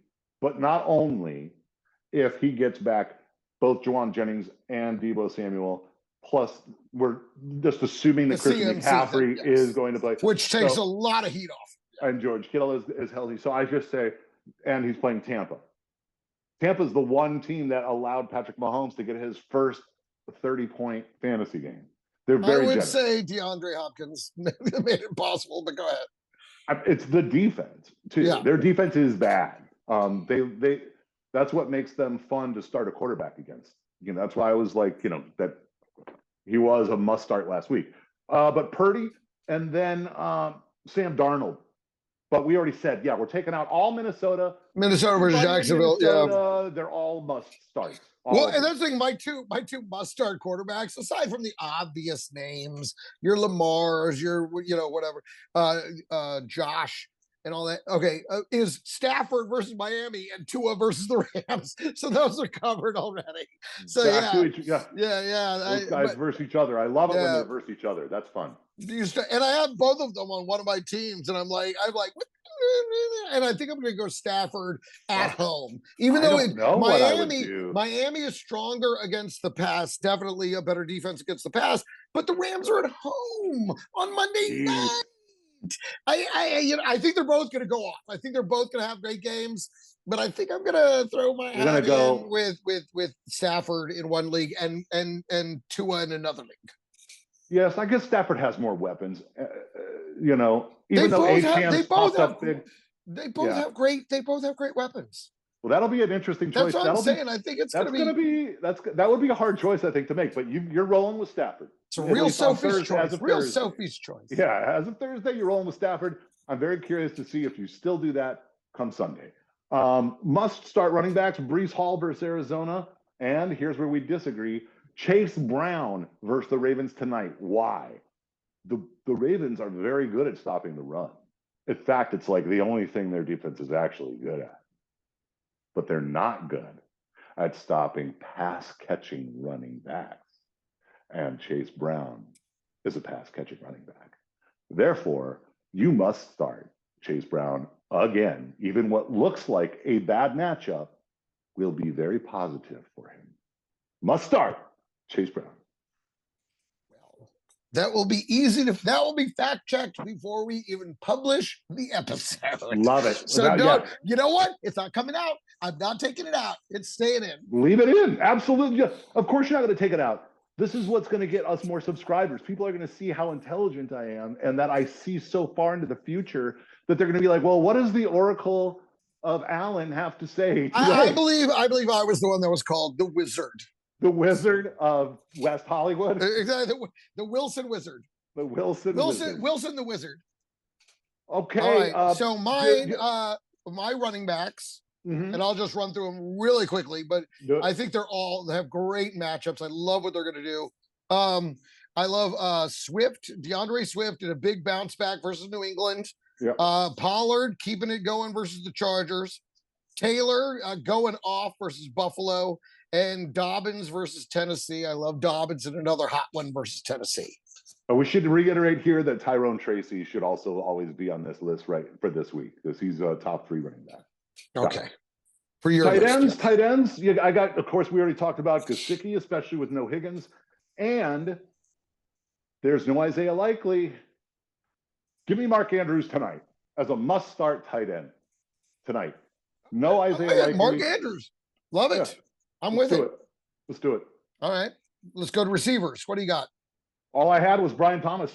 but not only if he gets back both Juwan Jennings and Deebo Samuel. Plus, we're just assuming that Christian McCaFREE is going to play. Which takes a lot of heat off. And George Kittle is healthy. So I just say, and he's playing Tampa. Tampa's the one team that allowed Patrick Mahomes to get his first 30-point fantasy game. They're very generous. Say DeAndre Hopkins made it possible, but go ahead. It's the defense, too. Yeah. Their defense is bad. That's what makes them fun to start a quarterback against. That's why I was like, that he was a must start last week. But Purdy and then Sam Darnold. But we already said, we're taking out all Minnesota. Minnesota versus Jacksonville. They're all must starts. And that's the thing, my two must start quarterbacks, aside from the obvious names, your Lamars, your whatever, Josh and all that. Okay, is Stafford versus Miami and Tua versus the Rams. So those are covered already. So those guys versus each other. I love it when they versus each other. That's fun. And I have both of them on one of my teams, and I'm like, what? And I think I'm going to go Stafford at home, even though Miami is stronger against the pass, definitely a better defense against the pass. But the Rams are at home on Monday night. I think they're both going to go off. I think they're both going to have great games, but I think I'm going to throw my hat in with Stafford in one league and Tua in another league. Yes, I guess Stafford has more weapons. Even though they both have great weapons. Well, that'll be an interesting choice. That's what I'm saying. I think that would be a hard choice, I think, to make. But you're rolling with Stafford. It's a real Sophie's choice. Sophie's choice. Yeah, as of Thursday, you're rolling with Stafford. I'm very curious to see if you still do that come Sunday. Must start running backs: Breece Hall versus Arizona, and here's where we disagree: Chase Brown versus the Ravens tonight. Why? The Ravens are very good at stopping the run. In fact, it's like the only thing their defense is actually good at. But they're not good at stopping pass-catching running backs. And Chase Brown is a pass-catching running back. Therefore, you must start Chase Brown again. Even what looks like a bad matchup will be very positive for him. Must start Chase Brown. That will be easy to, that will be fact checked before we even publish the episode. Love it. So Without- don't, yeah. you know what? It's not coming out. I'm not taking it out. It's staying in. Leave it in. Absolutely. Yeah. Of course, you're not going to take it out. This is what's going to get us more subscribers. People are going to see how intelligent I am and that I see so far into the future that they're going to be like, well, what does the Oracle of Allen have to say today? I believe I was the one that was called the Wizard. The Wizard of West Hollywood. Exactly. The Wilson Wizard. The Wilson Wizard. Wilson the Wizard. Okay. All right. So my running backs, Mhm. and I'll just run through them really quickly, but Yep. I think they have great matchups. I love what they're going to do. I love Swift, DeAndre Swift in a big bounce back versus New England. Yep. Pollard keeping it going versus the Chargers. Taylor going off versus Buffalo, and Dobbins versus Tennessee. I love Dobbins in another hot one versus Tennessee. We should reiterate here that Tyrone Tracy should also always be on this list right for this week because he's a top 3 running back. Okay. For your tight list, ends, yeah. tight ends. Yeah, I got. Of course, we already talked about Gesicki, especially with no Higgins, and there's no Isaiah Likely. Give me Mark Andrews tonight as a must-start tight end tonight. No Isaiah Likely. Mark Andrews. Love it. Yeah. I'm Let's with do it. Let's do it. All right. Let's go to receivers. What do you got? All I had was Brian Thomas.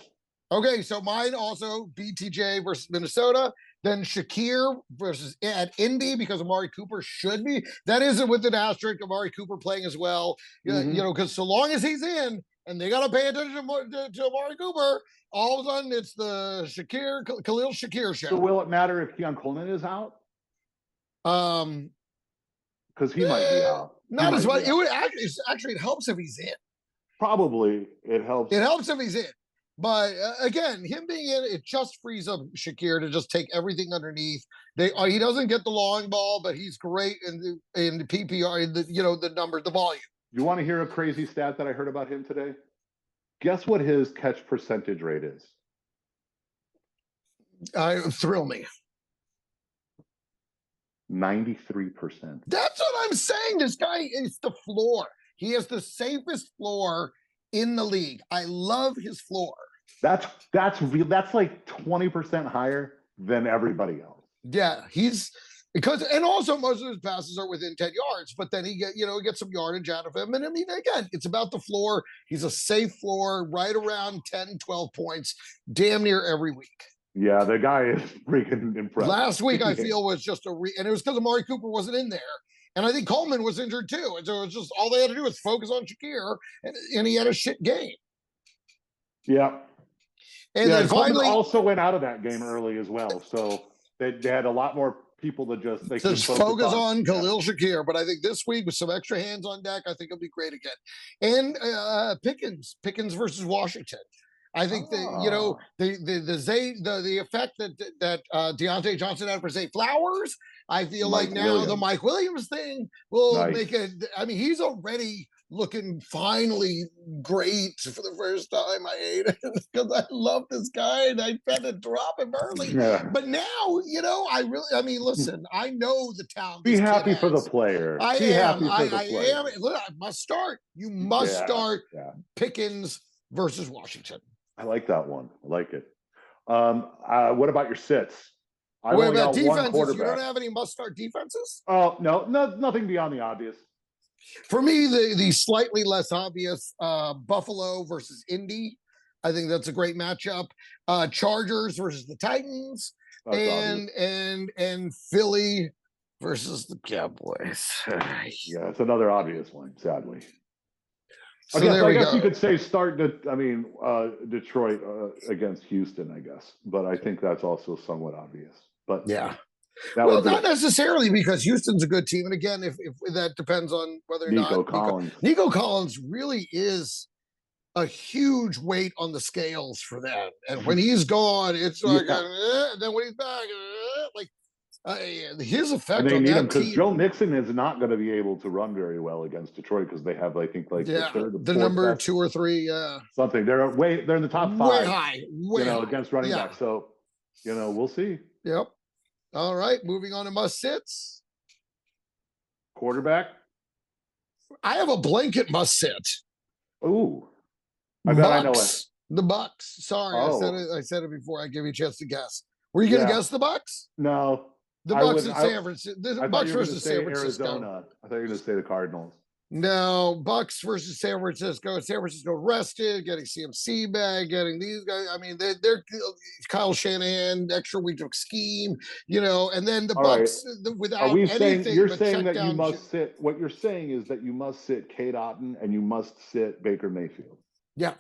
Okay, so mine also BTJ versus Minnesota, then Shakir versus at Indy because Amari Cooper should be. That isn't with an asterisk. Amari Cooper playing as well, Mhm. you know, because so long as he's in, and they got to pay attention to Amari Cooper. All of a sudden, it's the Khalil Shakir show. So will it matter if Keon Coleman is out? Because he might be out. Not as much. It would actually it helps if he's in. Probably it helps. It helps if he's in. But again, him being in, it just frees up Shakir to just take everything underneath. He doesn't get the long ball, but he's great in the PPR, in the numbers, the volume. You want to hear a crazy stat that I heard about him today? Guess what his catch percentage rate is? Thrill me. 93%. That's what I'm saying. This guy is the floor. He has the safest floor in the league. I love his floor. That's real. That's like 20% higher than everybody else. Yeah, and also most of his passes are within 10 yards, but then he gets some yardage out of him. And I mean, again, it's about the floor. He's a safe floor, right around 10, 12 points, damn near every week. Yeah, the guy is freaking impressive. Last week, I feel, was just and it was because Amari Cooper wasn't in there. And I think Coleman was injured too. And so it was just all they had to do was focus on Shakir, and he had a shit game. Yeah. And then Coleman finally also went out of that game early as well. So they had a lot more people to just focus on Khalil Shakir. But I think this week with some extra hands on deck, I think it'll be great again. And Pickens versus Washington. I think that the effect that Deontay Johnson had for Zay Flowers. I feel like now the Mike Williams thing will make it. I mean, he's already looking finally great for the first time. I hate it because I love this guy and I had to drop him early. Yeah. But now, listen, I know the talent. Be happy for the player. I am. Look, I must start. You must start Pickens versus Washington. I like that one. I like it. What about your sits? What about defenses? You don't have any must-start defenses? Oh, no, nothing beyond the obvious. For me, the slightly less obvious Buffalo versus Indy. I think that's a great matchup. Chargers versus the Titans, and Philly versus the Cowboys. Yeah, it's another obvious one, sadly. So I guess you could say Detroit against Houston, I guess. But I think that's also somewhat obvious. But yeah. Well, not necessarily, because Houston's a good team. And again, if that depends on whether or Nico Collins really is a huge weight on the scales for them. And when he's gone, it's like, then when he's back, his effect and they on need that him because team. Joe Mixon is not going to be able to run very well against Detroit because they have, I think, the number best, 2 or 3, something. They're in the top 5, way high, against running back. So, we'll see. Yep. All right, moving on to must sits. Quarterback. I have a blanket must sit. Ooh, I bet I know it. The Bucks. Sorry, I said Oh, it. I said it before. I gave you a chance to guess. Were you going to yeah. guess the Bucks? No, The I Bucks wouldn't. at San Francisco. The I thought Bucks you were going to versus San say Francisco. Arizona. I thought you were going to say the Cardinals. No, Bucks versus San Francisco. San Francisco rested, getting CMC back, getting these guys. I mean, they're Kyle Shanahan, extra week of scheme, and then the All right. Bucks Are without we saying anything you're but saying check that you down. must sit? What you're saying is that you must sit Kate Otten and you must sit Baker Mayfield. Yeah.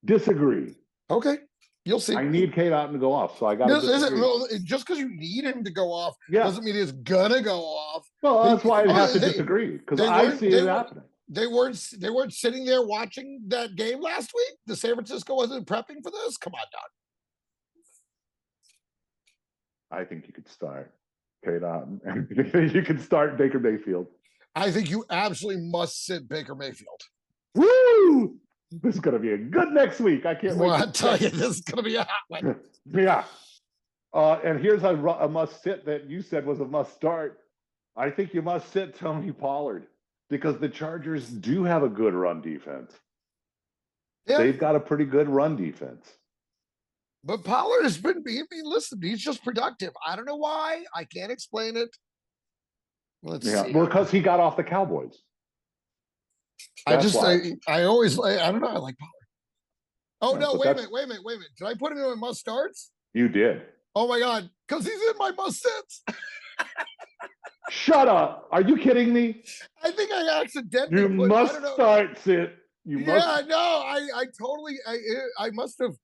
Disagree. Okay. You'll see. I need Kate Otten to go off, so I got to disagree. No, just because you need him to go off doesn't mean he's gonna go off. Well, that's why I have to disagree because I see it happening. They weren't sitting there watching that game last week. The San Francisco wasn't prepping for this. Come on, Doug. I think you could start Kate Otten and you can start Baker Mayfield. I think you absolutely must sit Baker Mayfield. Woo! This is going to be a good next week. I can't wait. I tell you, this is going to be a hot one. Yeah. And here's a must sit that you said was a must start. I think you must sit Tony Pollard because the Chargers do have a good run defense. Yeah. They've got a pretty good run defense. But Pollard has been, listen, he's just productive. I don't know why. I can't explain it. Let's see. Well, because he got off the Cowboys. I don't know. I like Pollard. Oh, no, wait a minute. Did I put him in my must starts? You did. Oh, my God. Because he's in my must sits. Shut up. Are you kidding me? I think I accidentally You must start sit. I totally, I must have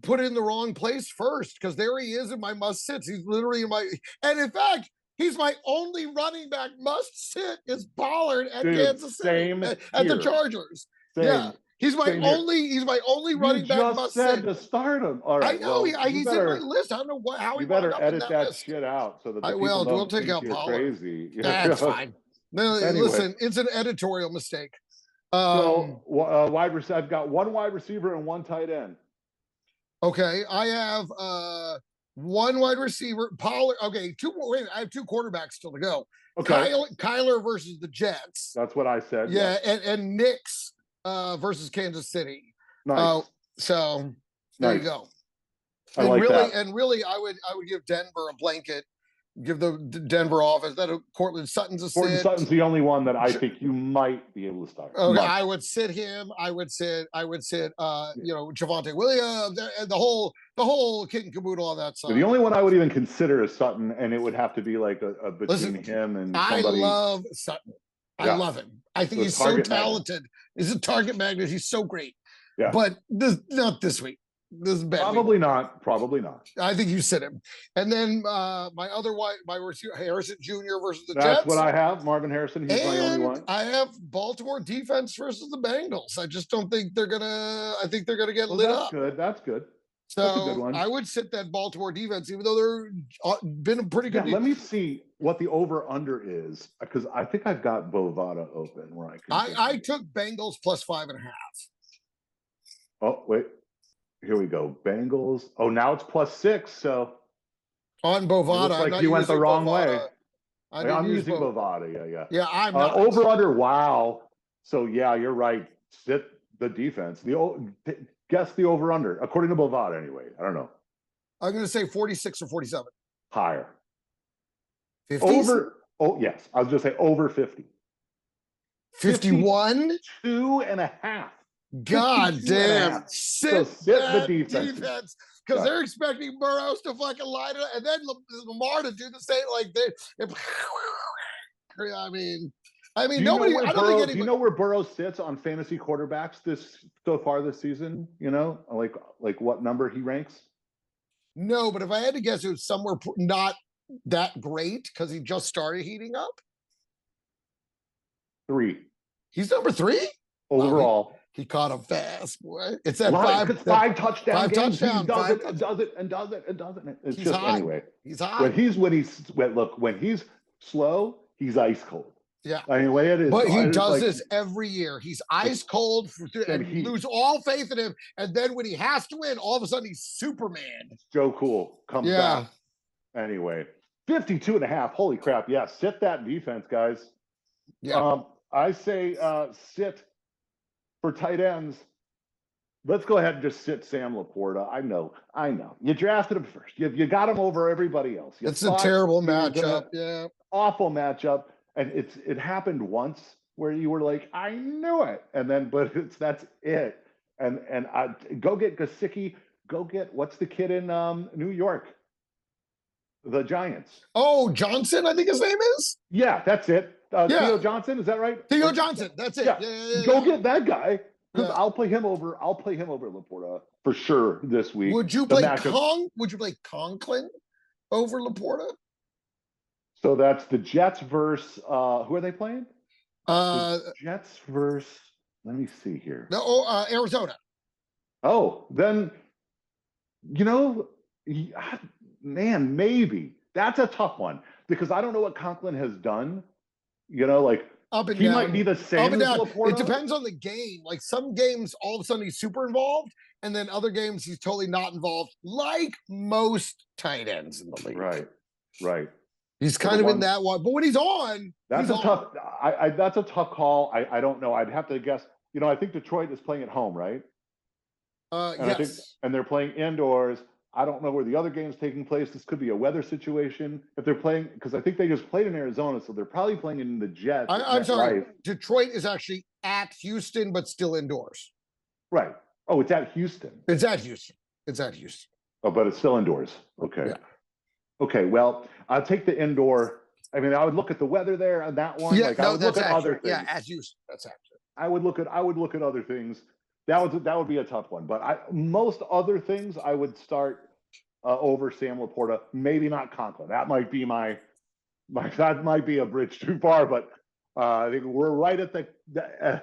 put it in the wrong place first because there he is in my must sits. He's literally in my, and in fact, he's my only running back must sit is Pollard at Kansas City at the Chargers. Same. Yeah, he's my only running back must sit. You just said to start him. All right, I know he's in my list. I don't know how he better up edit in that list. Shit out so that I will. We'll take out Pollard. Crazy. That's fine. No, anyway. Listen, it's an editorial mistake. Wide receiver. I've got one wide receiver and one tight end. Okay, I have one wide receiver, Pollard. Okay, I have two quarterbacks still to go. Okay, Kyler versus the Jets. That's what I said. Yeah, and Knicks versus Kansas City. Nice. So there you go. I like that. And really, I would give Denver a blanket. Give the Denver offense that Cortland Sutton's a sit. Sutton's the only one that I think you might be able to start. Okay, I would sit him. I would sit. Javonte Williams and the whole kit and caboodle on that side. The only one I would even consider is Sutton, and it would have to be like a between him and somebody. I love Sutton. I love him. I think he's so talented. He's a target magnet. He's so great. Yeah. But not this week. This is bad. Probably not. I think you sit him. And then my receiver, Harrison Jr. versus the Jets. That's what I have. Marvin Harrison. He's my only one. I have Baltimore defense versus the Bengals. I just don't think they're gonna. I think they're gonna get lit up. That's good. So that's a good one. I would sit that Baltimore defense, even though they're been a pretty good. Let me see what the over under is because I think I've got Bovada open where I took Bengals plus 5.5. Oh wait. Here we go. Bengals. Oh, now it's +6. So on Bovada, like you went the wrong way. I'm using Bovada. Yeah, I'm not. Over under. Wow. So yeah, you're right. Sit the defense. Guess the over under according to Bovada. Anyway, I don't know. I'm going to say 46 or 47. Higher. 50. Over. Oh yes, I was going to say over 50. 51. 2.5. God damn. Sit the defense. Because they're expecting Burrows to fucking line it up and then Lamar to do the same. Nobody. I don't think anybody. Do you know where Burrows sits on fantasy quarterbacks so far this season? You know, like what number he ranks? No, but if I had to guess, it was somewhere not that great because he just started heating up. 3. He's number 3 overall. He caught him fast, boy. It's that 5 touchdown games. Touchdown. He does it. It's he's just hot. Anyway. He's hot. When he's slow, he's ice cold. Yeah. I mean, the way it is. But he does this every year. He's ice cold and lose all faith in him. And then when he has to win, all of a sudden he's Superman. Joe Cool comes back. Anyway, 52.5. Holy crap. Yeah. Sit that defense, guys. Yeah. I say sit for tight ends, let's go ahead and just sit Sam Laporta. I know. You drafted him first. You got him over everybody else. It's a terrible matchup. Awful matchup. And it happened once where you were like, I knew it. And then, but that's it. And I go get Gesicki. Go get, what's the kid in New York? The Giants. Oh, Johnson, I think his name is. Yeah, that's it. Theo Johnson, is that right? Theo Johnson, that's it. Yeah. Go get that guy. Because I'll play him over Laporta for sure this week. Would you play Conklin over Laporta? So that's the Jets versus who are they playing? The Jets versus, let me see here. No, Arizona. Oh, then man, maybe. That's a tough one because I don't know what Conklin has done. Up and he down. Might be the same as Laporta. It depends on the game. Like some games, all of a sudden he's super involved, and then other games he's totally not involved, like most tight ends in the league. Right. He's kind of in that one. But when he's on, that's that's a tough call. I don't know. I'd have to guess. I think Detroit is playing at home, right? Yes. And they're playing indoors. I don't know where the other game's taking place. This could be a weather situation. If they're playing, because I think they just played in Arizona, so they're probably playing in the Jets. I'm sorry. Detroit is actually at Houston, but still indoors. Right. Oh, it's at Houston. It's at Houston. Oh, but it's still indoors. Okay. Yeah. Okay. Well, I'll take the indoor. I mean, I would look at the weather there on that one. Yeah, I would look at other things. Yeah, at Houston. That's accurate. I would look at other things. That would be a tough one. But most other things I would start over Sam Laporta. Maybe not Conklin. That might be that might be a bridge too far. But I think we're right at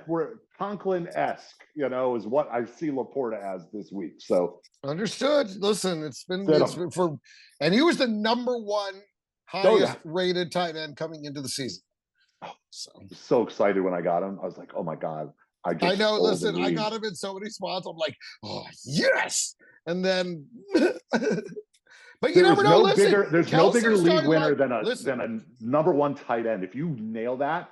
we're Conklin-esque. Is what I see Laporta as this week. So understood. Listen, it's been for, and he was the number one highest rated tight end coming into the season. So excited when I got him. I was like, oh my God. I know. Listen, I got him in so many spots. I'm like, oh yes. And then, but you never know. There's no bigger league winner than a number one tight end. If you nail that,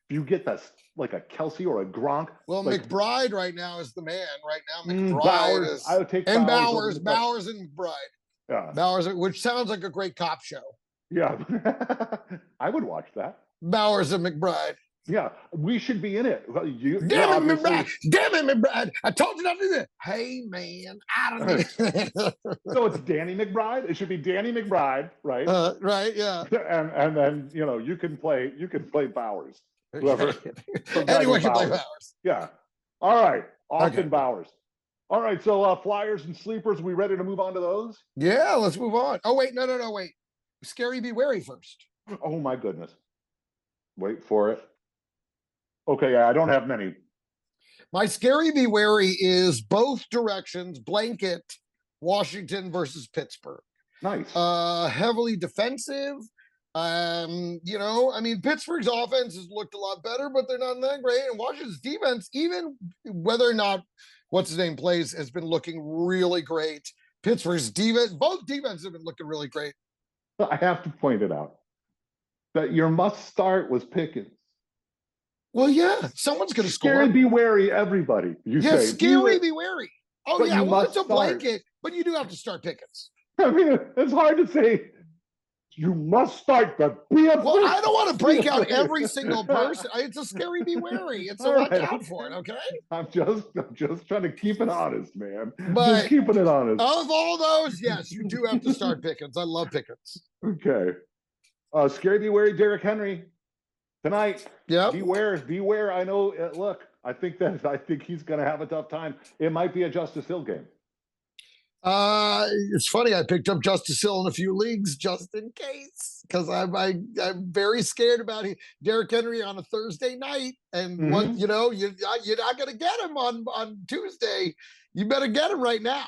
if you get this like a Kelsey or a Gronk. Well, McBride right now is the man. Right now, McBride is. I would take Bowers and McBride. Yeah, Bowers, which sounds like a great cop show. Yeah, I would watch that. Bowers and McBride. Yeah, we should be in it. Damn it, McBride! I told you not to do that. Hey, man, I don't know. So it's Danny McBride. It should be Danny McBride, right? Right, yeah. And then you can play Bowers. Whoever. Anyone can play Bowers. Yeah. All right, Austin Bowers. All right, so flyers and sleepers. We ready to move on to those? Yeah, let's move on. Oh wait, no, wait. Scary Be Wary first. Oh my goodness. Wait for it. Okay, I don't have many. My Scary Be Wary is both directions, blanket, Washington versus Pittsburgh. Nice. Heavily defensive. Pittsburgh's offense has looked a lot better, but they're not that great. And Washington's defense, even whether or not what's his name plays, has been looking really great. Pittsburgh's defense, both defenses have been looking really great. I have to point it out that your must start was Pickens. Well, yeah, someone's going to score. Scary Be Wary, everybody. Scary Be Wary. Oh, but yeah, well, it's a blanket, but you do have to start Pickens. I mean, it's hard to say you must start the Well, I don't want to break out every single person. It's a Scary Be Wary. It's a watch out for it, okay? I'm just trying to keep it honest, man. But just keeping it honest. Of all those, yes, you do have to start Pickens. I love Pickens. Okay. Scary Be Wary, Derrick Henry. Tonight, beware. I know. Look, I think he's going to have a tough time. It might be a Justice Hill game. It's funny. I picked up Justice Hill in a few leagues just in case, because I'm very scared about Derrick Henry on a Thursday night, and you're not going to get him on Tuesday. You better get him right now.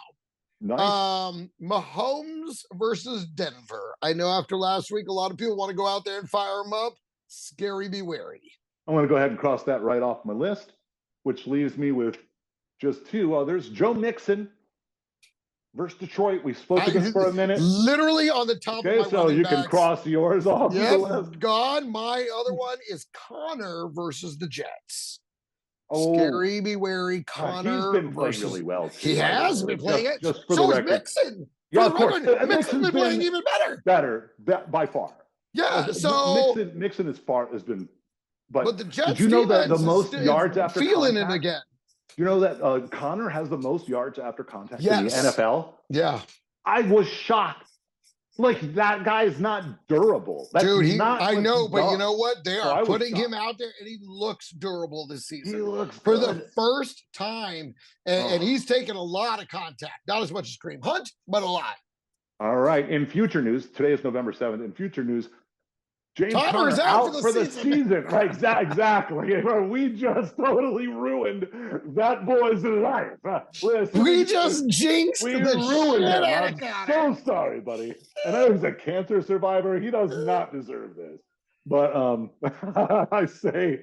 Nice. Mahomes versus Denver. I know after last week, a lot of people want to go out there and fire him up. Scary Be Wary. I'm going to go ahead and cross that right off my list, which leaves me with just two others. Joe Mixon versus Detroit. We spoke of this for a minute. Literally on the top of my so you can cross yours off the list. Gone. My other one is Connor versus the Jets. Oh, Scary, be wary, he's Connor been playing versus. really well He too. has been playing it. Just for the So is record. Mixon. Yeah, For of the course. record, Mixon's Mixon's been playing even better. By far. Yeah. So, Mixon has been. But but the did Jets you know that the defense most is yards after feeling it contact? again. You know that Connor has the most yards after contact in the Yes. NFL? Yeah. I was shocked. Like, that guy is not durable. That's Dude, not I what know, he but you does. know what? They So are I was putting him shocked. out there, and he looks durable this season. He looks for good. the first time, and he's taken a lot of contact. Not as much as Kareem Hunt, but a lot. All right. In future news, today is November 7th. In future news, James Conner is Conner out for the season. Right, exactly. We just totally ruined that boy's life. We just jinxed we the ruined shit him. out I'm of Conner. so sorry, buddy. And I know he's a cancer survivor. He does not deserve this. But I say,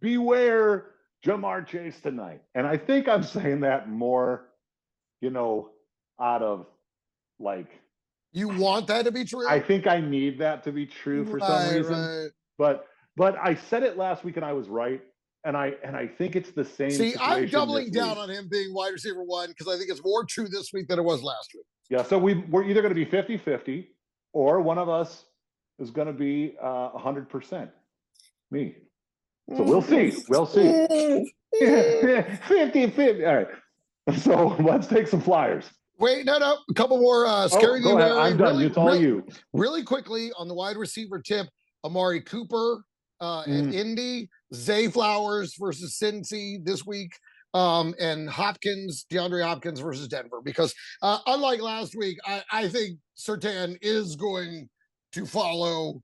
beware Jamar Chase tonight. And I think I'm saying that more, out of like, You want that to be true? I think I need that to be true for some reason. Right. But I said it last week and I was right. And I think it's the same. See, I'm doubling down week on him being wide receiver 1 because I think it's more true this week than it was last week. Yeah, so we're either going to be 50-50 or one of us is going to be 100%. Me. So we'll see. We'll see. 50-50. All right. So let's take some flyers. Wait, no. A couple more scary. Go ahead. I'm done. It's all you. Really quickly on the wide receiver tip, Amari Cooper at Indy, Zay Flowers versus Cincy this week, and DeAndre Hopkins versus Denver. Because unlike last week, I think Surtain is going to follow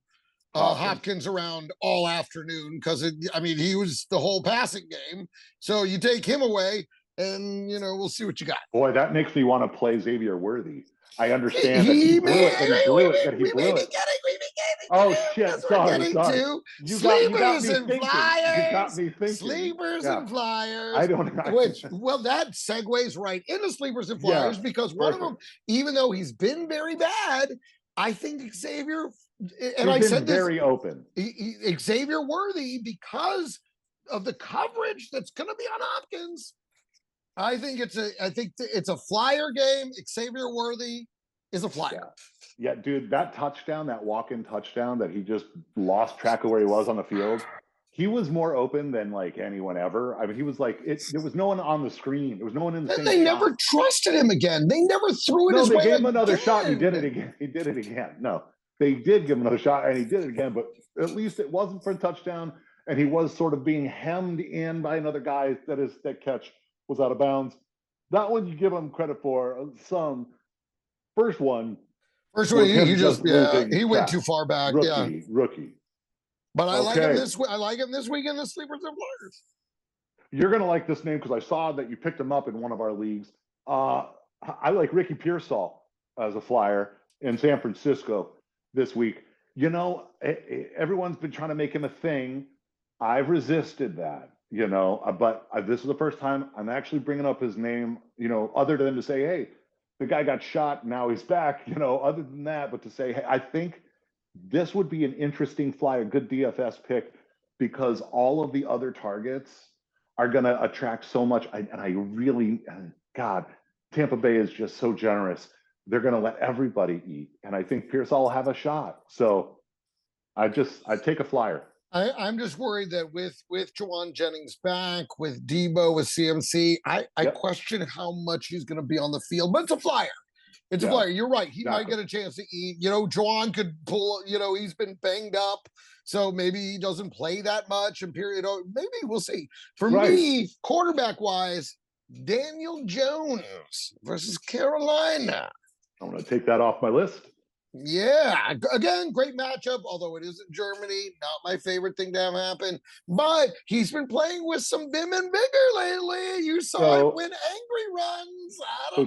Hopkins around all afternoon because, he was the whole passing game. So you take him away, and we'll see what you got. Boy, that makes me want to play Xavier Worthy. I understand that he blew it. Oh shit! Sorry. You got me thinking. Sleepers and flyers. I don't. That segues right into sleepers and flyers because one of them, even though he's been very bad, I think Xavier. And I said this, very open. Xavier Worthy, because of the coverage that's going to be on Hopkins. I think it's a flyer game. Xavier Worthy is a flyer. Yeah, dude, that touchdown, that walk-in touchdown that he just lost track of where he was on the field. He was more open than like anyone ever. He was like there was no one on the screen. There was no one in the same They never trusted him again. They never threw it his way. No, they gave him another shot. And he did it again. No, they did give him another shot and he did it again. But at least it wasn't for a touchdown, and he was sort of being hemmed in by another guy. That catch was out of bounds. That one you give him credit for. Some first one, he went too far back. Rookie. But I like him this week. I like him this week in the sleepers and flyers. You're gonna like this name because I saw that you picked him up in one of our leagues. I like Ricky Pearsall as a flyer in San Francisco this week. Everyone's been trying to make him a thing. I've resisted that. But this is the first time I'm actually bringing up his name, other than to say, hey, the guy got shot, now he's back, other than that, but to say, hey, I think this would be an interesting fly, a good DFS pick, because all of the other targets are going to attract so much. God, Tampa Bay is just so generous. They're going to let everybody eat. And I think Pearsall will have a shot. So I take a flyer. I'm just worried that with Jawan Jennings back, with Debo, with CMC, I question how much he's going to be on the field. But it's a flyer. It's a flyer. You're right. He might get a chance to eat. Jawan could pull. He's been banged up, so maybe he doesn't play that much. And maybe we'll see. For me, quarterback wise, Daniel Jones versus Carolina. I'm going to take that off my list. Yeah, again, great matchup, although it is in Germany. Not my favorite thing to have happen. But he's been playing with some vim and vigor lately. You saw it win angry runs.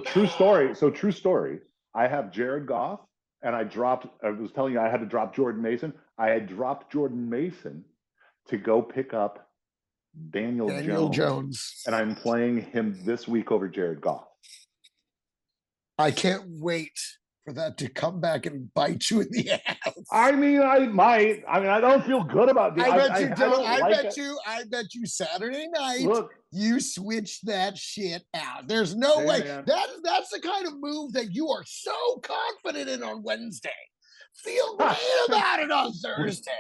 True story. I have Jared Goff, and I was telling you I had to drop Jordan Mason. I had dropped Jordan Mason to go pick up Daniel Jones. And I'm playing him this week over Jared Goff. I can't wait for that to come back and bite you in the ass. I mean, I might. I mean, I don't feel good about the. I bet you don't. I like it. I bet you Saturday night. Look, you switch that shit out. There's no way. Man. That's the kind of move that you are so confident in on Wednesday. Feel great about it on Thursday.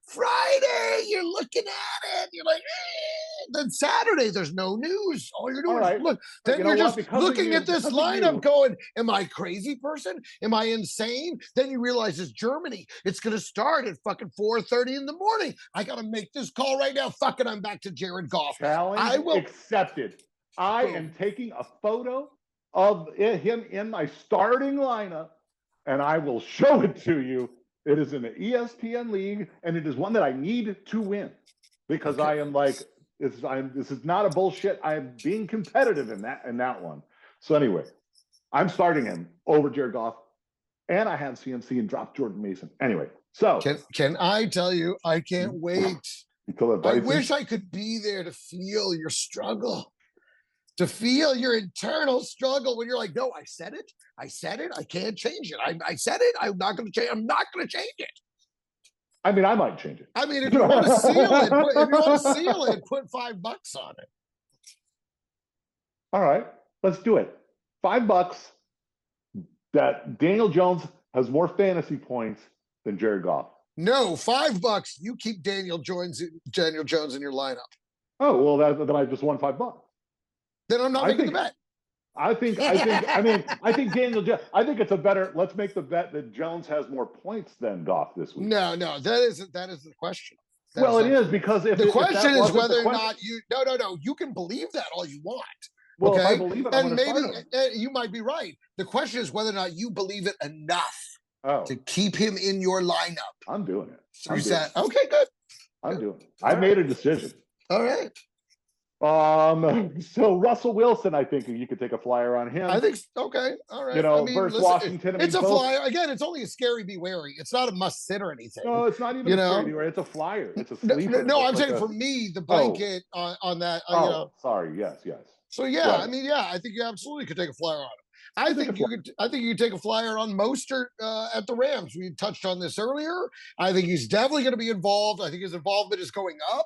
Friday, you're looking at it. You're like, eh. Then Saturday, there's no news. All you're doing is look. Then you're just looking at this lineup going, am I a crazy person? Am I insane? Then you realize it's Germany. It's going to start at fucking 4:30 in the morning. I got to make this call right now. Fuck it, I'm back to Jared Goff. Challenge accepted. I am taking a photo of him in my starting lineup, and I will show it to you. It is in the ESPN league, and it is one that I need to win because I am like, this is not a bullshit. I am being competitive in that one. So anyway, I'm starting him over Jared Goff, and I have CMC and drop Jordan Mason. Anyway, so can I tell you, I can't wait. I wish I could be there to feel your struggle. To feel your internal struggle when you're like, no, I said it. I can't change it. I said it. I'm not going to change. I'm not going to change it. I mean, I might change it. I mean, if you want to seal it, put $5 on it. All right, let's do it. $5 that Daniel Jones has more fantasy points than Jared Goff. No, $5. You keep Daniel Jones in your lineup. Oh, well, then I just won $5. Then I'm not making the bet. I think Daniel Jones. I think it's a better. Let's make the bet that Jones has more points than Goff this week. No, that isn't the question. It is because if the question is whether or not you. No. You can believe that all you want. Well, okay? if I believe it, and maybe you might be right. The question is whether or not you believe it enough to keep him in your lineup. I'm doing it. So you said, okay, good. I'm doing it. I made a decision. All right. So Russell Wilson, I think you could take a flyer on him. I think okay, all right. Versus Washington. It's a flyer. Again, it's only a scary be wary. It's not a must sit or anything. No, it's not even a scary be wary. It's a flyer. It's a sleeper. No, I'm saying for me, the blanket on that. Sorry. Yes. So yeah, right. I mean, yeah, I think you absolutely could take a flyer on him. I think you could take a flyer on Mostert at the Rams. We touched on this earlier. I think he's definitely going to be involved. I think his involvement is going up.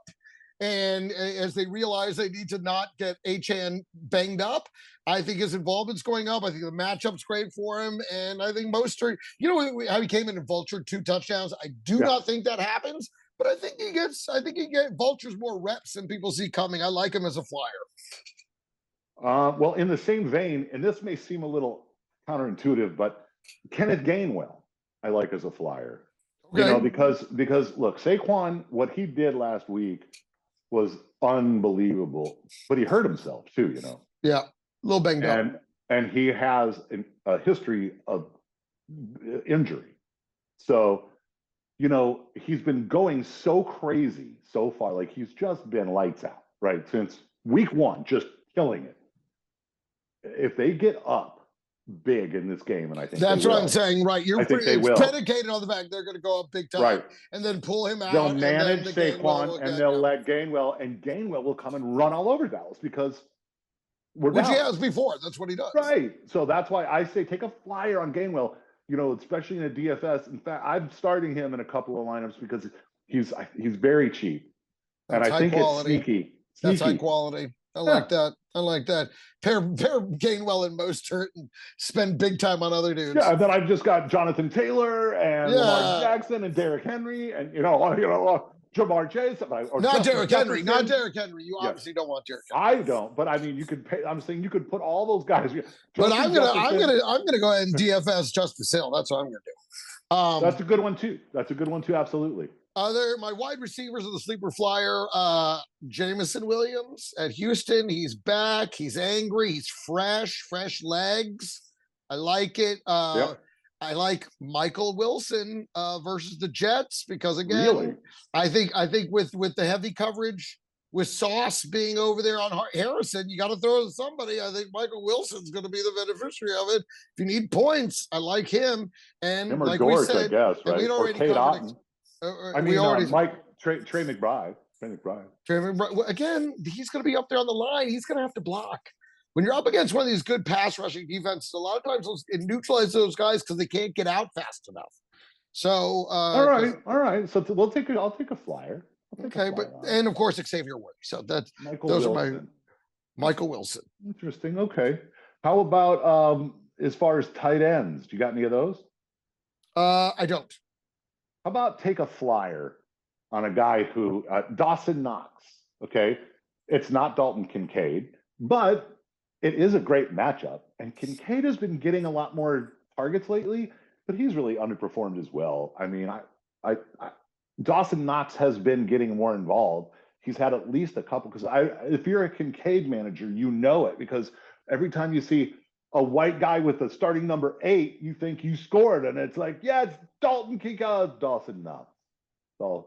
And as they realize they need to not get Achane banged up, I think his involvement's going up. I think the matchup's great for him. And I think Mostert, how he came in and vultured 2 touchdowns. I do not think that happens, but I think he gets vultures more reps than people see coming. I like him as a flyer. Well, in the same vein, and this may seem a little counterintuitive, but Kenneth Gainwell, I like as a flyer. Okay. Because look, Saquon, what he did last week was unbelievable, but he hurt himself too, Yeah, a little banged up. And he has a history of injury. So, he's been going so crazy so far. Like he's just been lights out, right? Since week 1, just killing it. If they get up big in this game, and I think that's what I'm saying, right? I think they will. Predicated on the fact they're going to go up big time, right? And then pull him out. They'll manage Saquon, and they'll let Gainwell, and Gainwell will come and run all over Dallas because which he has before. That's what he does, right? So that's why I say take a flyer on Gainwell. Especially in a DFS. In fact, I'm starting him in a couple of lineups because he's very cheap, and I think it's sneaky. That's high quality. I like that. Pair Gainwell and Mostert and spend big time on other dudes. Yeah, and then I've just got Jonathan Taylor and Lamar Jackson and Derrick Henry and Jamar Chase. Not Derrick Henry. Not Derrick Henry. You obviously don't want Derrick Henry. I don't, but I mean, you could pay. I'm saying you could put all those guys. But I'm gonna go ahead and DFS Justice Hill. That's what I'm gonna do. That's a good one too. Absolutely. My wide receivers of the sleeper flyer, Jameson Williams at Houston. He's back. He's angry. He's fresh legs. I like it. I like Michael Wilson versus the Jets because again, I think with the heavy coverage with Sauce being over there on Harrison, you got to throw to somebody. I think Michael Wilson's going to be the beneficiary of it. If you need points, I like him. And like we said, I guess, right? We'd already covered Trey McBride. Again, he's going to be up there on the line. He's going to have to block. when you're up against one of these good pass rushing defenses, a lot of times it neutralizes those guys because they can't get out fast enough. So, all right. So we'll take it. I'll take a flyer. Okay, but and of course Xavier Worthy. So that's those are my Michael Wilson. Interesting. Okay. How about as far as tight ends? Do you got any of those? I don't. How about take a flyer on a guy who Dawson Knox? Okay, it's not Dalton Kincaid, but it is a great matchup. And Kincaid has been getting a lot more targets lately, but he's really underperformed as well. I mean, Dawson Knox has been getting more involved. He's had at least a couple because if you're a Kincaid manager, you know it because every time you see a white guy with the starting number 8, you think you scored, and it's like, yeah, it's Dalton Kincaid, Dawson Knox. So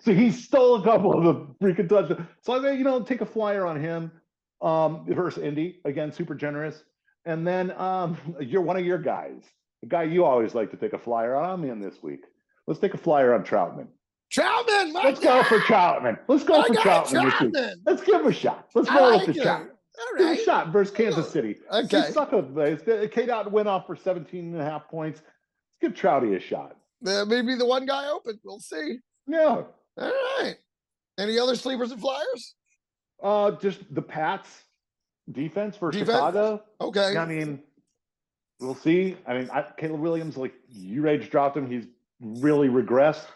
he stole a couple of the freaking touchdowns. So I mean, take a flyer on him versus Indy again, super generous, and then you're one of your guys, the guy you always like to take a flyer on. I'm in this week. Let's take a flyer on Troutman. Troutman, let's go for Troutman. Let's go for Troutman. Let's give him a shot. Let's roll with the shot. Give him a shot versus Kansas City. Okay. K-Dot went off for 17.5 points. Let's give Trouty a shot. Maybe the one guy open. We'll see. Yeah. All right. Any other sleepers and flyers? Just the Pats defense for Chicago. Okay. I mean, we'll see. I mean, Caleb Williams, like you rage dropped him. He's really regressed.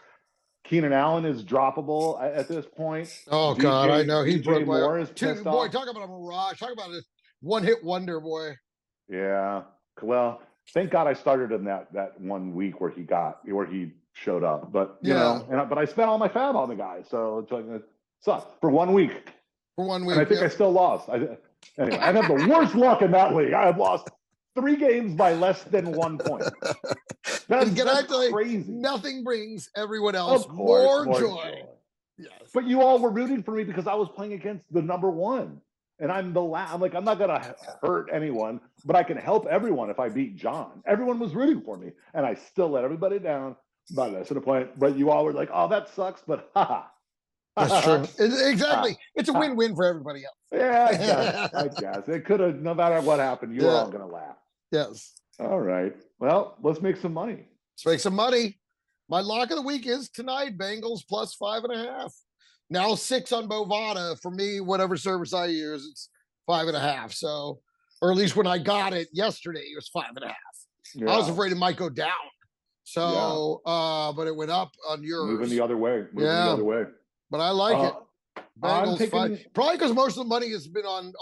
Keenan Allen is droppable at this point. Oh God, I know he's DJ Moore is boy. Talk about a mirage. Talk about a one-hit wonder, boy. Yeah. Well, thank God I started him that 1 week where he showed up. But you know, but I spent all my fab on the guy, so it's like sucked for 1 week. For 1 week, and I think I still lost. Anyway, I had the worst luck in that league. I have lost 3 games by less than 1 point. That's crazy. Nothing brings everyone else more joy. Yes. But you all were rooting for me because I was playing against the number 1. And I'm I'm like, I'm not going to hurt anyone, but I can help everyone if I beat John. Everyone was rooting for me. And I still let everybody down by less than a point. But you all were like, oh, that sucks. But haha. That's true. Exactly. It's a win-win for everybody else. Yeah, I guess. It could have, no matter what happened, you were all going to laugh. Yes. All right. Well, let's make some money. Let's make some money. My lock of the week is tonight, Bengals plus 5.5. Now 6 on Bovada. For me, whatever service I use, it's 5.5. So, or at least when I got it yesterday, it was 5.5. Yeah. I was afraid it might go down. So, but it went up on yours. Moving the other way. The other way. But I like it. Bengals 5. Probably because most of the money has been on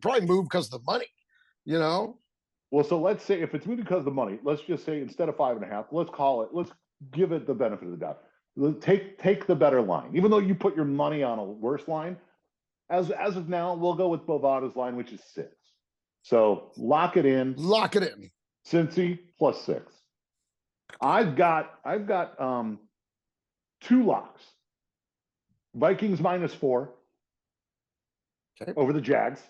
probably moved because of the money, you know? Well, so let's say if it's moving because of the money, let's just say instead of 5.5, let's give it the benefit of the doubt. Take the better line, even though you put your money on a worse line. As of now, we'll go with Bovada's line, which is 6. So lock it in. Lock it in. Cincy plus 6. I've got 2 locks. Vikings -4 over the Jags.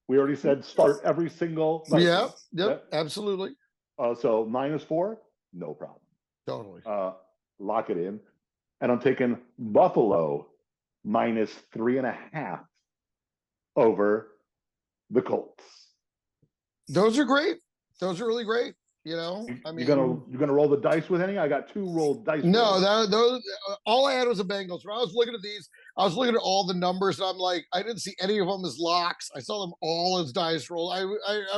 We already said start every single. Yep, absolutely. So -4, no problem. Totally. Lock it in. And I'm taking Buffalo -3.5 over the Colts. Those are great. Those are really great. You know, I mean, you're gonna roll the dice with any? I got 2 rolled dice. No, those all I had was a Bengals. When I was looking at these, I was looking at all the numbers, and I'm like, I didn't see any of them as locks. I saw them all as dice roll. I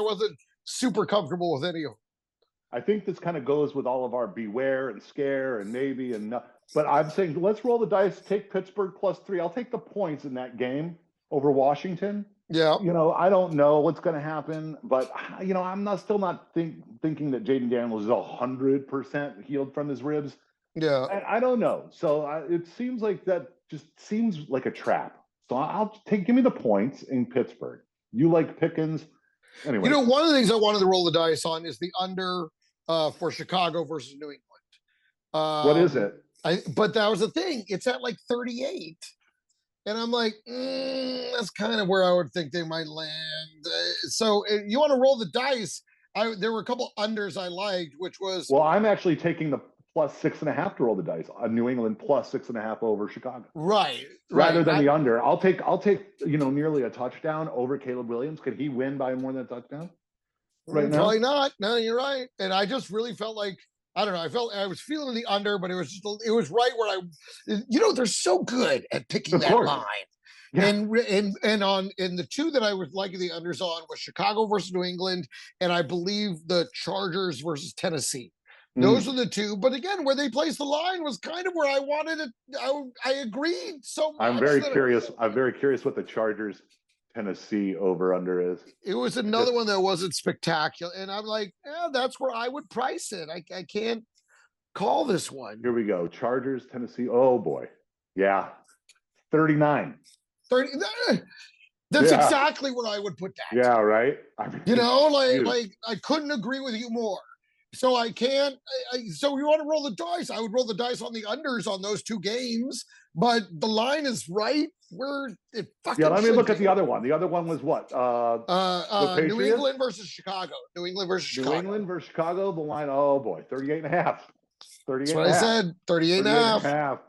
wasn't super comfortable with any of them. I think this kind of goes with all of our beware and scare and maybe and not. But I'm saying let's roll the dice. Take Pittsburgh +3. I'll take the points in that game over Washington. Yeah. You know, I don't know what's going to happen, but you know, I'm still not thinking that Jaden Daniels is 100% healed from his ribs. Yeah. I don't know. So it seems like that just seems like a trap. So give me the points in Pittsburgh. You like Pickens. Anyway. You know, one of the things I wanted to roll the dice on is the under for Chicago versus New England. What is it? But that was the thing. It's at like 38. And I'm like, that's kind of where I would think they might land. So you want to roll the dice. There were a couple unders I liked, which was... Well, I'm actually taking the plus 6.5 to roll the dice on New England plus 6.5 over Chicago. Right. Rather than the under. I'll take, nearly a touchdown over Caleb Williams. Could he win by more than a touchdown? Right now? Probably not. No, you're right. And I just really felt like, I don't know. I was feeling the under, but it was right where they're so good at picking that line. Yeah. And the two that I was liking the unders on was Chicago versus New England, and I believe the Chargers versus Tennessee. Those are the two. But again, where they placed the line was kind of where I wanted it. I agreed so much. I'm very curious. I'm very curious what the Chargers Tennessee over under is. It was another one that wasn't spectacular, and I'm like, that's where I would price it. I can't call this one. Here we go. Chargers Tennessee. Oh boy, yeah, 39. 30. That's exactly where I would put that. Yeah, right. I mean, like I couldn't agree with you more. So I can't. So you want to roll the dice? I would roll the dice on the unders on those two games, but the line is right where it fucking. Yeah, let me look at the other one. The other one was what? New England versus Chicago. New England versus Chicago. The line. Oh boy, 38.5. 38. That's what I said. 38.5.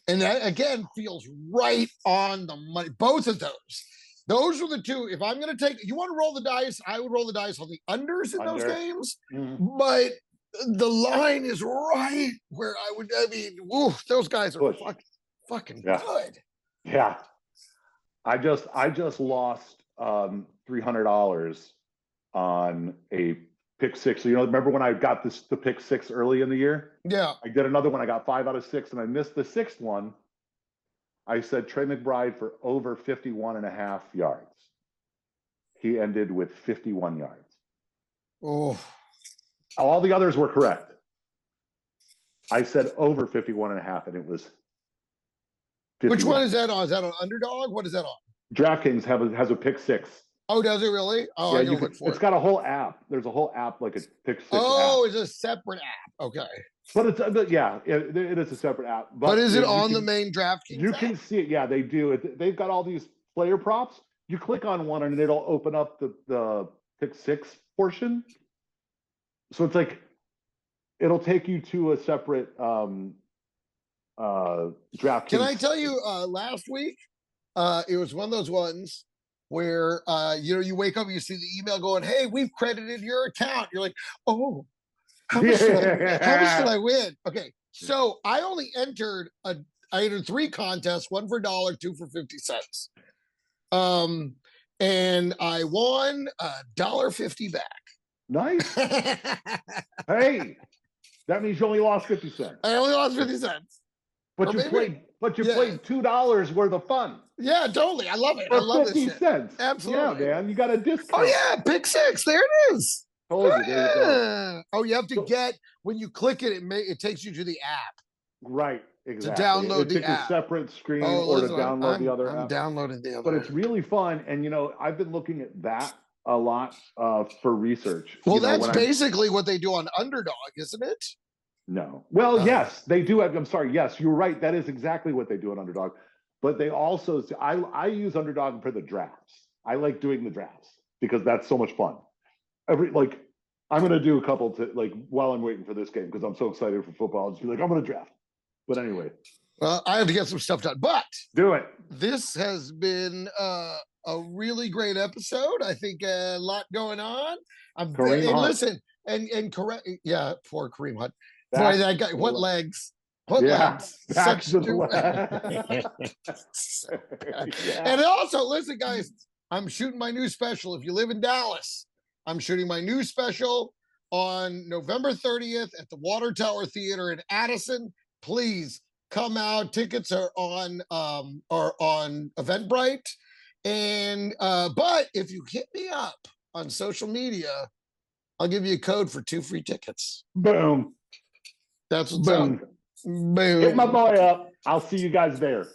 And that again feels right on the money. Both of those. Those are the two. If I'm going to take, you want to roll the dice, I would roll the dice on the unders in those games. But the line is right where those guys are fucking good. Yeah. I just lost $300 on a pick six. So, remember when I got the pick six early in the year? Yeah. I did another one. I got 5 out of 6 and I missed the 6th one. I said Trey McBride for over 51.5 yards. He ended with 51 yards. Oh. All the others were correct. I said over 51.5 and it was 51. Which one is that on? Is that on Underdog? What is that on? DraftKings has a pick six. Oh, does it really? Oh, yeah, it's got a whole app. There's a whole app like a pick six. Oh, it's a separate app. Okay. But it is a separate app. But is it on the main DraftKings? You can see it. Yeah, they do. They've got all these player props. You click on one and it'll open up the pick six portion. So it's like it'll take you to a separate DraftKings. Can I tell you? Last week, it was one of those ones where you wake up and you see the email going, "Hey, we've credited your account." You're like, "Oh. How much did I win?" Okay, so I only entered I entered 3 contests, 1 for $1, 2 for 50 cents. And I won $1.50 back. Nice. Hey, that means you only lost 50 cents. I only lost 50 cents. But you played $2 worth of fun. Yeah, totally. I love it. I love 50 this shit. cents. Absolutely. Yeah, man. You got a discount. Oh yeah, pick 6. There it is. Told you, there you go. Oh, you have to get, when you click it, it takes you to the app. Right, exactly. To download the app. A separate screen or to download the other app. I'm downloading the other But it's really fun. And, I've been looking at that a lot for research. Well, that's basically what they do on Underdog, isn't it? No. Well, yes, they do. I'm sorry. Yes, you're right. That is exactly what they do on Underdog. But they also, I use Underdog for the drafts. I like doing the drafts because that's so much fun. I'm going to do a couple while I'm waiting for this game because I'm so excited for football. I'll just be like, I'm going to draft. But anyway. Well, I have to get some stuff done. But do it. This has been a really great episode. I think a lot going on. Listen, and correct. Yeah, poor Kareem Hunt. Boy, that guy, what legs? What legs? And also, listen, guys, I'm shooting my new special. If you live in Dallas, I'm shooting my new special on November 30th at the Water Tower Theater in Addison. Please come out. Tickets are on Eventbrite. And but if you hit me up on social media, I'll give you a code for 2 free tickets. Boom. That's what's up. Boom. Hit my boy up. I'll see you guys there.